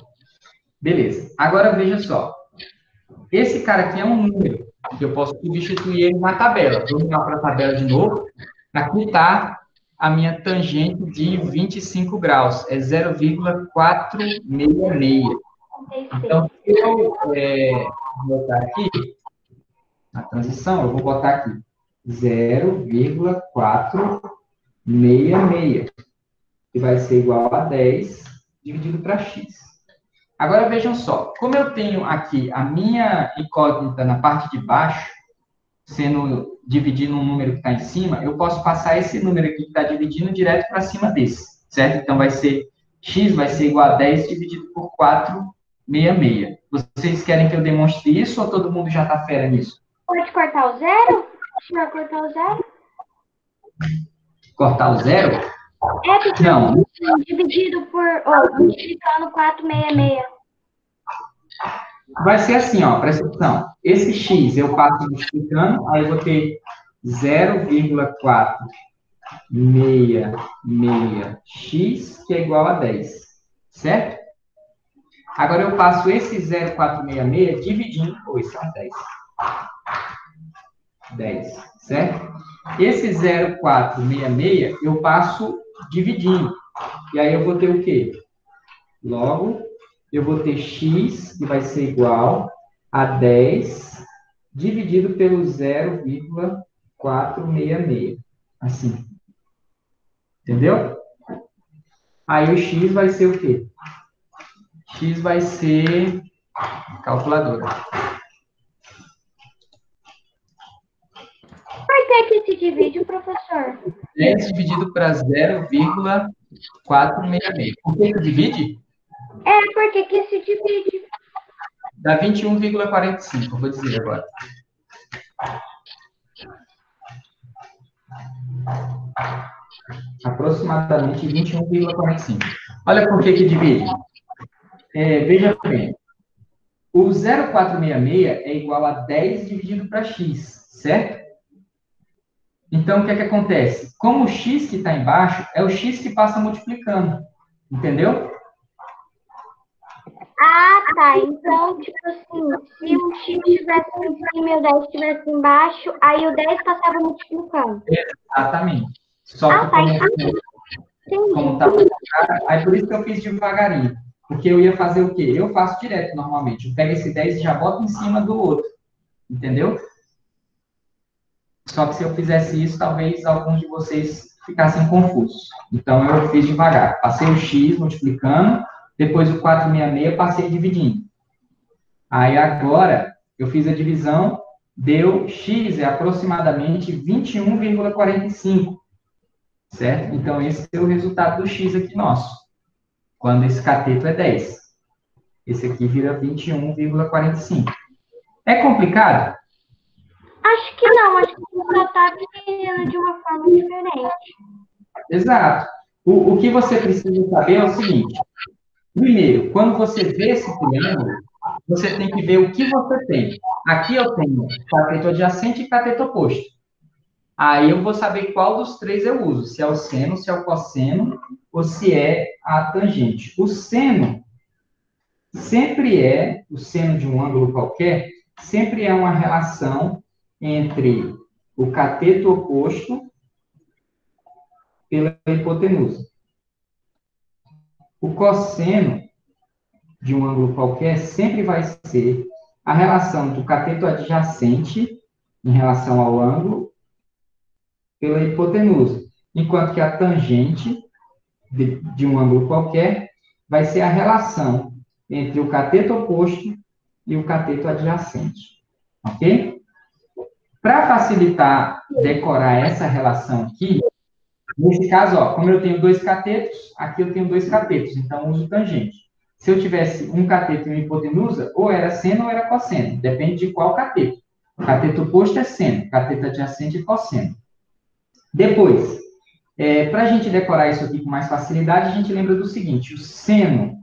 [SPEAKER 2] Beleza. Agora, veja só. Esse cara aqui é um número que eu posso substituir ele na tabela. Vamos lá para a tabela de novo. Aqui está a minha tangente de 25 graus. É 0,466. Então, se eu botar aqui, na transição, eu vou botar aqui 0,466, que vai ser igual a 10 dividido para x. Agora, vejam só, como eu tenho aqui a minha incógnita na parte de baixo, sendo dividido um número que está em cima, eu posso passar esse número aqui que está dividindo direto para cima desse, certo? Então, vai ser x vai ser igual a 10 dividido por 466. Vocês querem que eu demonstre isso ou todo mundo já está fera nisso?
[SPEAKER 1] Pode cortar o zero? Vai cortar o zero?
[SPEAKER 2] Cortar o zero?
[SPEAKER 1] Porque
[SPEAKER 2] não.
[SPEAKER 1] Dividido por... multiplicando 466.
[SPEAKER 2] Vai ser assim, ó, presta atenção. Esse x eu passo multiplicando, aí eu vou ter 0,466x, que é igual a 10, certo? Agora eu passo esse 0,466 dividindo por são 10, certo? Esse 0,466 eu passo dividindo, e aí eu vou ter o quê? Logo, eu vou ter x, que vai ser igual a 10, dividido pelo 0,466. Assim. Entendeu? Aí o x vai ser o quê? X vai ser calculadora.
[SPEAKER 1] Por que se divide, professor?
[SPEAKER 2] 10 dividido para 0,466. Por que divide?
[SPEAKER 1] Por que se divide?
[SPEAKER 2] Dá 21,45, eu vou dizer agora. Aproximadamente 21,45. Olha por que divide. Veja bem. O 0,466 é igual a 10 dividido para x, certo? Então, o que acontece? Como o x que está embaixo é o x que passa multiplicando. Entendeu?
[SPEAKER 1] Tá. Então, tipo assim, se o x estivesse em cima e o 10 estivesse embaixo, aí o 10 passava multiplicando.
[SPEAKER 2] Exatamente. Só que como tá, aí por isso que eu fiz devagarinho. Porque eu ia fazer o quê? Eu faço direto, normalmente. Eu pego esse 10 e já boto em cima do outro. Entendeu? Só que se eu fizesse isso, talvez alguns de vocês ficassem confusos. Então, eu fiz devagar. Passei o x multiplicando, depois o 466 passei dividindo. Aí, agora, eu fiz a divisão, deu x é aproximadamente 21,45. Certo? Então, esse é o resultado do x aqui nosso. Quando esse cateto é 10. Esse aqui vira 21,45. É complicado?
[SPEAKER 1] Acho que não, acho que você só está dividindo de uma forma diferente.
[SPEAKER 2] Exato. O que você precisa saber é o seguinte. Primeiro, quando você vê esse triângulo, você tem que ver o que você tem. Aqui eu tenho cateto adjacente e cateto oposto. Aí eu vou saber qual dos três eu uso. Se é o seno, se é o cosseno, ou se é a tangente. O seno o seno de um ângulo qualquer, sempre é uma relação entre o cateto oposto pela hipotenusa. O cosseno de um ângulo qualquer sempre vai ser a relação do cateto adjacente em relação ao ângulo pela hipotenusa, enquanto que a tangente de um ângulo qualquer vai ser a relação entre o cateto oposto e o cateto adjacente. Ok? Para facilitar decorar essa relação aqui, nesse caso, ó, como eu tenho dois catetos, aqui eu tenho dois catetos, então eu uso tangente. Se eu tivesse um cateto e uma hipotenusa, ou era seno ou era cosseno, depende de qual cateto. O cateto oposto é seno, cateto adjacente é cosseno. Depois, para a gente decorar isso aqui com mais facilidade, a gente lembra do seguinte: o seno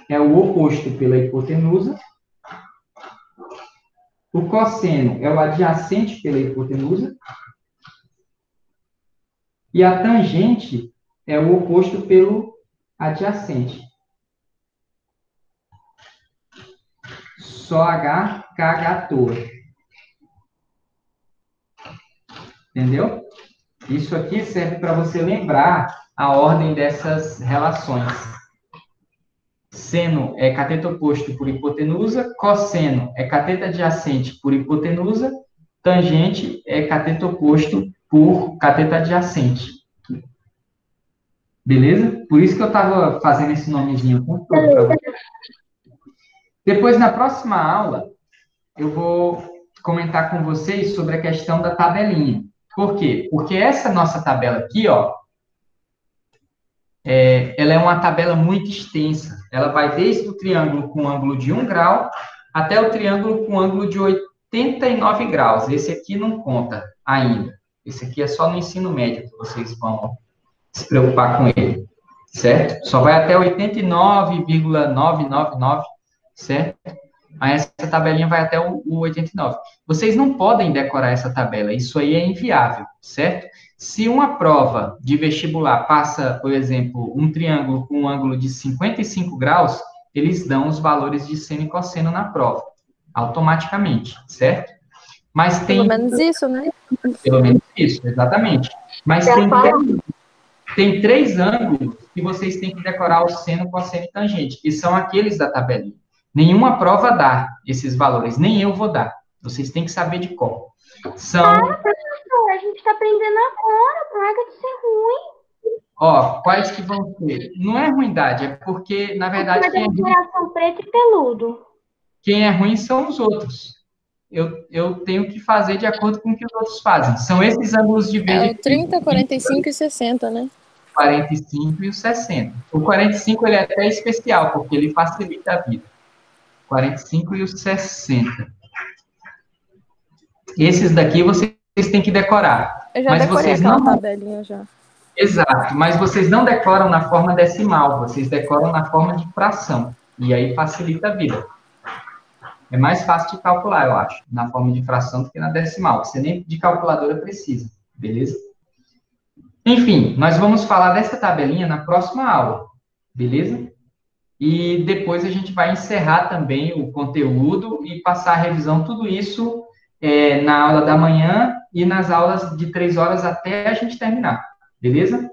[SPEAKER 2] é o oposto pela hipotenusa, o cosseno é o adjacente pela hipotenusa, e a tangente é o oposto pelo adjacente. Só H, KH à toa. Entendeu? Isso aqui serve para você lembrar a ordem dessas relações. Seno é cateto oposto por hipotenusa, cosseno é cateto adjacente por hipotenusa, tangente é cateto oposto por cateto adjacente. Beleza? Por isso que eu estava fazendo esse nomezinho com todo para você. Depois, na próxima aula, eu vou comentar com vocês sobre a questão da tabelinha. Por quê? Porque essa nossa tabela aqui, ó, ela é uma tabela muito extensa. Ela vai desde o triângulo com ângulo de 1 grau até o triângulo com ângulo de 89 graus. Esse aqui não conta ainda. Esse aqui é só no ensino médio que vocês vão se preocupar com ele, certo? Só vai até 89,999, certo? Aí essa tabelinha vai até o 89. Vocês não podem decorar essa tabela, isso aí é inviável, certo? Se uma prova de vestibular passa, por exemplo, um triângulo com um ângulo de 55 graus, eles dão os valores de seno e cosseno na prova, automaticamente, certo? Mas tem...
[SPEAKER 5] Pelo menos isso, né?
[SPEAKER 2] Pelo menos isso, exatamente. Mas tem três ângulos que vocês têm que decorar: o seno, cosseno e tangente, que são aqueles da tabelinha. Nenhuma prova dá esses valores, nem eu vou dar. Vocês têm que saber de cor. São...
[SPEAKER 1] professor, a gente está aprendendo agora, larga de ser ruim.
[SPEAKER 2] Ó, quais que vão ser? Não é ruindade, é porque, na verdade,
[SPEAKER 1] coração preto e peludo.
[SPEAKER 2] Quem é ruim são os outros. Eu tenho que fazer de acordo com o que os outros fazem. São esses ângulos de verde.
[SPEAKER 5] É o 30, 45 e 60, né?
[SPEAKER 2] 45 e o 60. O 45 ele é até especial, porque ele facilita a vida. 45 e o 60. Esses daqui vocês têm que decorar.
[SPEAKER 5] Eu já
[SPEAKER 2] mas
[SPEAKER 5] decorei
[SPEAKER 2] vocês
[SPEAKER 5] aquela
[SPEAKER 2] não...
[SPEAKER 5] tabelinha já.
[SPEAKER 2] Exato, mas vocês não decoram na forma decimal, vocês decoram na forma de fração. E aí facilita a vida. É mais fácil de calcular, eu acho, na forma de fração do que na decimal. Você nem de calculadora precisa, beleza? Enfim, nós vamos falar dessa tabelinha na próxima aula, beleza? E depois a gente vai encerrar também o conteúdo e passar a revisão, tudo isso na aula da manhã e nas aulas de 3 horas até a gente terminar, beleza?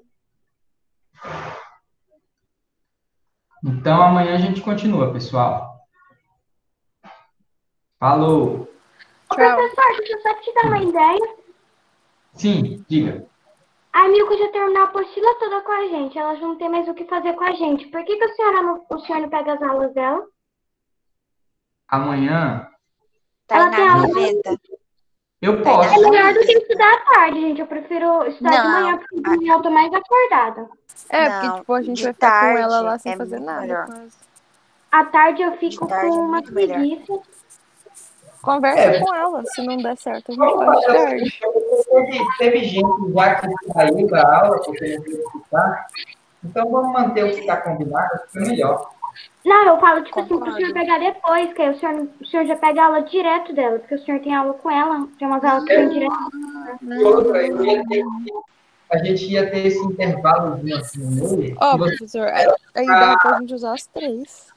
[SPEAKER 2] Então, amanhã a gente continua, pessoal. Falou.
[SPEAKER 1] Ô,
[SPEAKER 5] Tchau.
[SPEAKER 1] professor, deixa eu só te dar uma ideia.
[SPEAKER 2] Sim, diga.
[SPEAKER 1] A Milka já terminou a apostila toda com a gente. Elas não têm mais o que fazer com a gente. Por que o senhor não pega as aulas dela?
[SPEAKER 2] Amanhã
[SPEAKER 6] Tá
[SPEAKER 1] Ela
[SPEAKER 6] aí
[SPEAKER 1] tem
[SPEAKER 6] na
[SPEAKER 1] aula.
[SPEAKER 6] gaveta.
[SPEAKER 2] eu
[SPEAKER 6] Tá aí
[SPEAKER 2] posso.
[SPEAKER 6] na
[SPEAKER 1] É melhor do que
[SPEAKER 6] gaveta.
[SPEAKER 1] estudar à tarde, gente. Eu prefiro estudar de manhã, porque de manhã eu tô mais acordada.
[SPEAKER 5] É, porque,
[SPEAKER 6] Não,
[SPEAKER 5] tipo, a gente
[SPEAKER 6] de
[SPEAKER 5] vai ficar com ela
[SPEAKER 6] tarde
[SPEAKER 5] lá sem
[SPEAKER 6] é
[SPEAKER 5] fazer
[SPEAKER 6] muito
[SPEAKER 5] nada,
[SPEAKER 6] melhor.
[SPEAKER 5] quase.
[SPEAKER 1] À tarde eu
[SPEAKER 6] De
[SPEAKER 1] fico
[SPEAKER 6] tarde
[SPEAKER 1] com
[SPEAKER 6] é
[SPEAKER 1] uma
[SPEAKER 6] muito melhor.
[SPEAKER 1] preguiça.
[SPEAKER 5] Conversa com ela. Se não der certo, a gente
[SPEAKER 2] Vamos
[SPEAKER 5] faz de
[SPEAKER 2] fazer o seguinte,
[SPEAKER 5] tarde.
[SPEAKER 2] teve gente já que saiu da aula porque não queria ficar. Então, vamos manter o que está combinado, fica melhor.
[SPEAKER 1] Não, eu falo, tipo assim, pro senhor
[SPEAKER 6] Concordo.
[SPEAKER 1] pegar depois, que aí o senhor já pega aula direto dela, porque o senhor tem aula com ela, tem umas aulas que vem direto.
[SPEAKER 2] Outra, a gente ia ter esse intervalozinho aqui no meio.
[SPEAKER 5] Ó,
[SPEAKER 2] que você-
[SPEAKER 5] professor, aí dava pra gente usar as 3.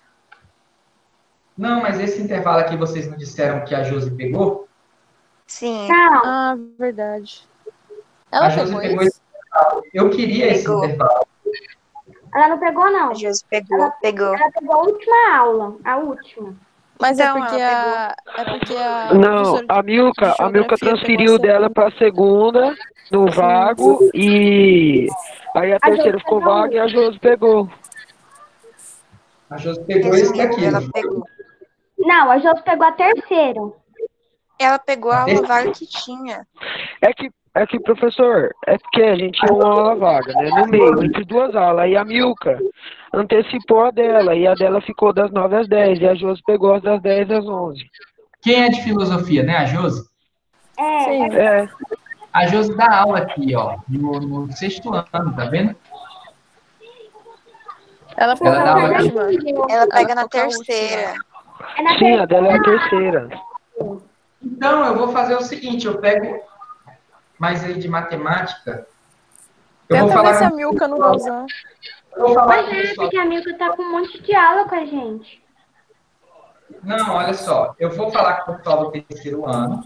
[SPEAKER 2] Não, mas esse intervalo aqui vocês não disseram que a Josi pegou?
[SPEAKER 6] Sim,
[SPEAKER 1] Não,
[SPEAKER 5] Ah, verdade.
[SPEAKER 2] A
[SPEAKER 5] Ela
[SPEAKER 2] Josi
[SPEAKER 5] pegou
[SPEAKER 2] pegou
[SPEAKER 5] isso?
[SPEAKER 2] esse intervalo. Eu queria esse
[SPEAKER 6] pegou.
[SPEAKER 2] intervalo.
[SPEAKER 1] ela não pegou, não.
[SPEAKER 6] A Josi pegou. Pegou.
[SPEAKER 1] Ela pegou a última aula, a última.
[SPEAKER 5] Mas
[SPEAKER 6] Então, ela pegou.
[SPEAKER 5] é porque a
[SPEAKER 8] Não,
[SPEAKER 5] professora
[SPEAKER 8] a
[SPEAKER 5] de
[SPEAKER 8] Milka
[SPEAKER 5] geografia pegou a
[SPEAKER 8] transferiu dela
[SPEAKER 5] segunda.
[SPEAKER 8] para segunda, no
[SPEAKER 5] Sim.
[SPEAKER 8] vago, e aí a
[SPEAKER 1] A Josi
[SPEAKER 8] terceira ficou
[SPEAKER 1] pegou a
[SPEAKER 8] vaga e a
[SPEAKER 1] última.
[SPEAKER 8] Josi pegou.
[SPEAKER 2] A Josi pegou esse
[SPEAKER 6] Resumindo,
[SPEAKER 2] daqui.
[SPEAKER 6] ela
[SPEAKER 2] Não.
[SPEAKER 6] pegou.
[SPEAKER 1] Não, a Josi pegou a terceira.
[SPEAKER 6] Ela pegou a aula
[SPEAKER 2] Esse-
[SPEAKER 6] vaga que tinha.
[SPEAKER 8] É que, professor, é porque a gente tinha uma aula vaga, né, no meio, entre duas aulas, aí a Milka antecipou a dela, e a dela ficou das 9 às 10, e a Josi pegou as das 10 às 11.
[SPEAKER 2] Quem é de filosofia, né? A Josi?
[SPEAKER 1] É,
[SPEAKER 5] Sim.
[SPEAKER 8] É,
[SPEAKER 2] A Josi dá aula aqui, ó, no sexto ano, tá vendo?
[SPEAKER 5] Ela ficou
[SPEAKER 2] Ela
[SPEAKER 5] com
[SPEAKER 2] dá
[SPEAKER 5] a
[SPEAKER 2] aula aqui.
[SPEAKER 5] última.
[SPEAKER 6] Ela pega na
[SPEAKER 5] ficou com a última.
[SPEAKER 6] terceira.
[SPEAKER 1] é na
[SPEAKER 8] sim, a dela é a
[SPEAKER 1] terceira.
[SPEAKER 8] terceira.
[SPEAKER 2] Então, eu vou fazer o seguinte, eu pego mais aí de matemática. Eu vou
[SPEAKER 5] Tenta ver se
[SPEAKER 2] falar
[SPEAKER 5] a
[SPEAKER 2] com
[SPEAKER 5] Milka não vai usar.
[SPEAKER 2] eu vou falar
[SPEAKER 1] Pois
[SPEAKER 2] com o
[SPEAKER 1] é,
[SPEAKER 2] pessoal.
[SPEAKER 1] porque a Milka tá com um monte de aula com a gente.
[SPEAKER 2] Não, olha só, eu vou falar com o pessoal do terceiro ano,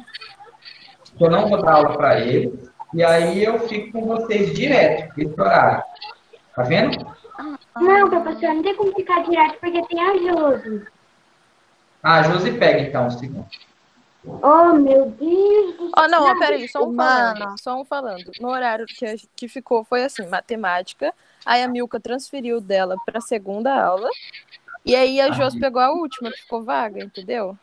[SPEAKER 2] que eu não vou dar aula para eles, e aí eu fico com vocês direto, nesse horário. Tá vendo?
[SPEAKER 1] Não, professor, não tem como ficar direto, porque tem a Josi.
[SPEAKER 2] Ah, a Josi pega, então, o segundo.
[SPEAKER 1] Oh, meu Deus do céu.
[SPEAKER 5] Ó, não, ó, peraí, só um falando.
[SPEAKER 6] Mano.
[SPEAKER 5] Só um falando. No horário que ficou foi assim, matemática. Aí a Milka transferiu dela pra segunda aula. E aí a Josi pegou a última, que ficou vaga, entendeu?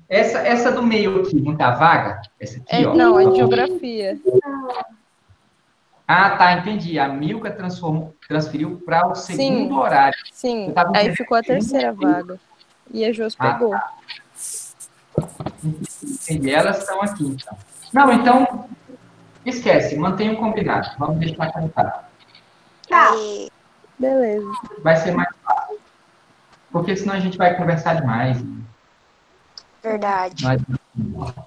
[SPEAKER 2] Essa do meio aqui, não tá vaga? Essa aqui, ó.
[SPEAKER 5] Não, é de geografia.
[SPEAKER 2] Ah, tá, entendi. A Milka transferiu para o segundo horário.
[SPEAKER 5] Sim,
[SPEAKER 2] Eu tava
[SPEAKER 5] aí
[SPEAKER 2] entendendo
[SPEAKER 5] ficou a
[SPEAKER 2] o segundo
[SPEAKER 5] terceira vaga. E a Josi
[SPEAKER 2] Ah,
[SPEAKER 5] pegou.
[SPEAKER 2] Entendi. Elas estão aqui, então. Não, então, esquece, mantenha o combinado. Vamos deixar como tá.
[SPEAKER 6] Aí,
[SPEAKER 5] Beleza.
[SPEAKER 2] Vai ser mais fácil. Porque senão a gente vai conversar demais.
[SPEAKER 6] verdade.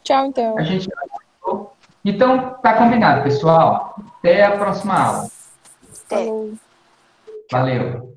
[SPEAKER 5] Tchau, então.
[SPEAKER 2] A gente... Então, tá combinado, pessoal. Até a próxima aula.
[SPEAKER 6] Até.
[SPEAKER 5] Falou.
[SPEAKER 2] Valeu.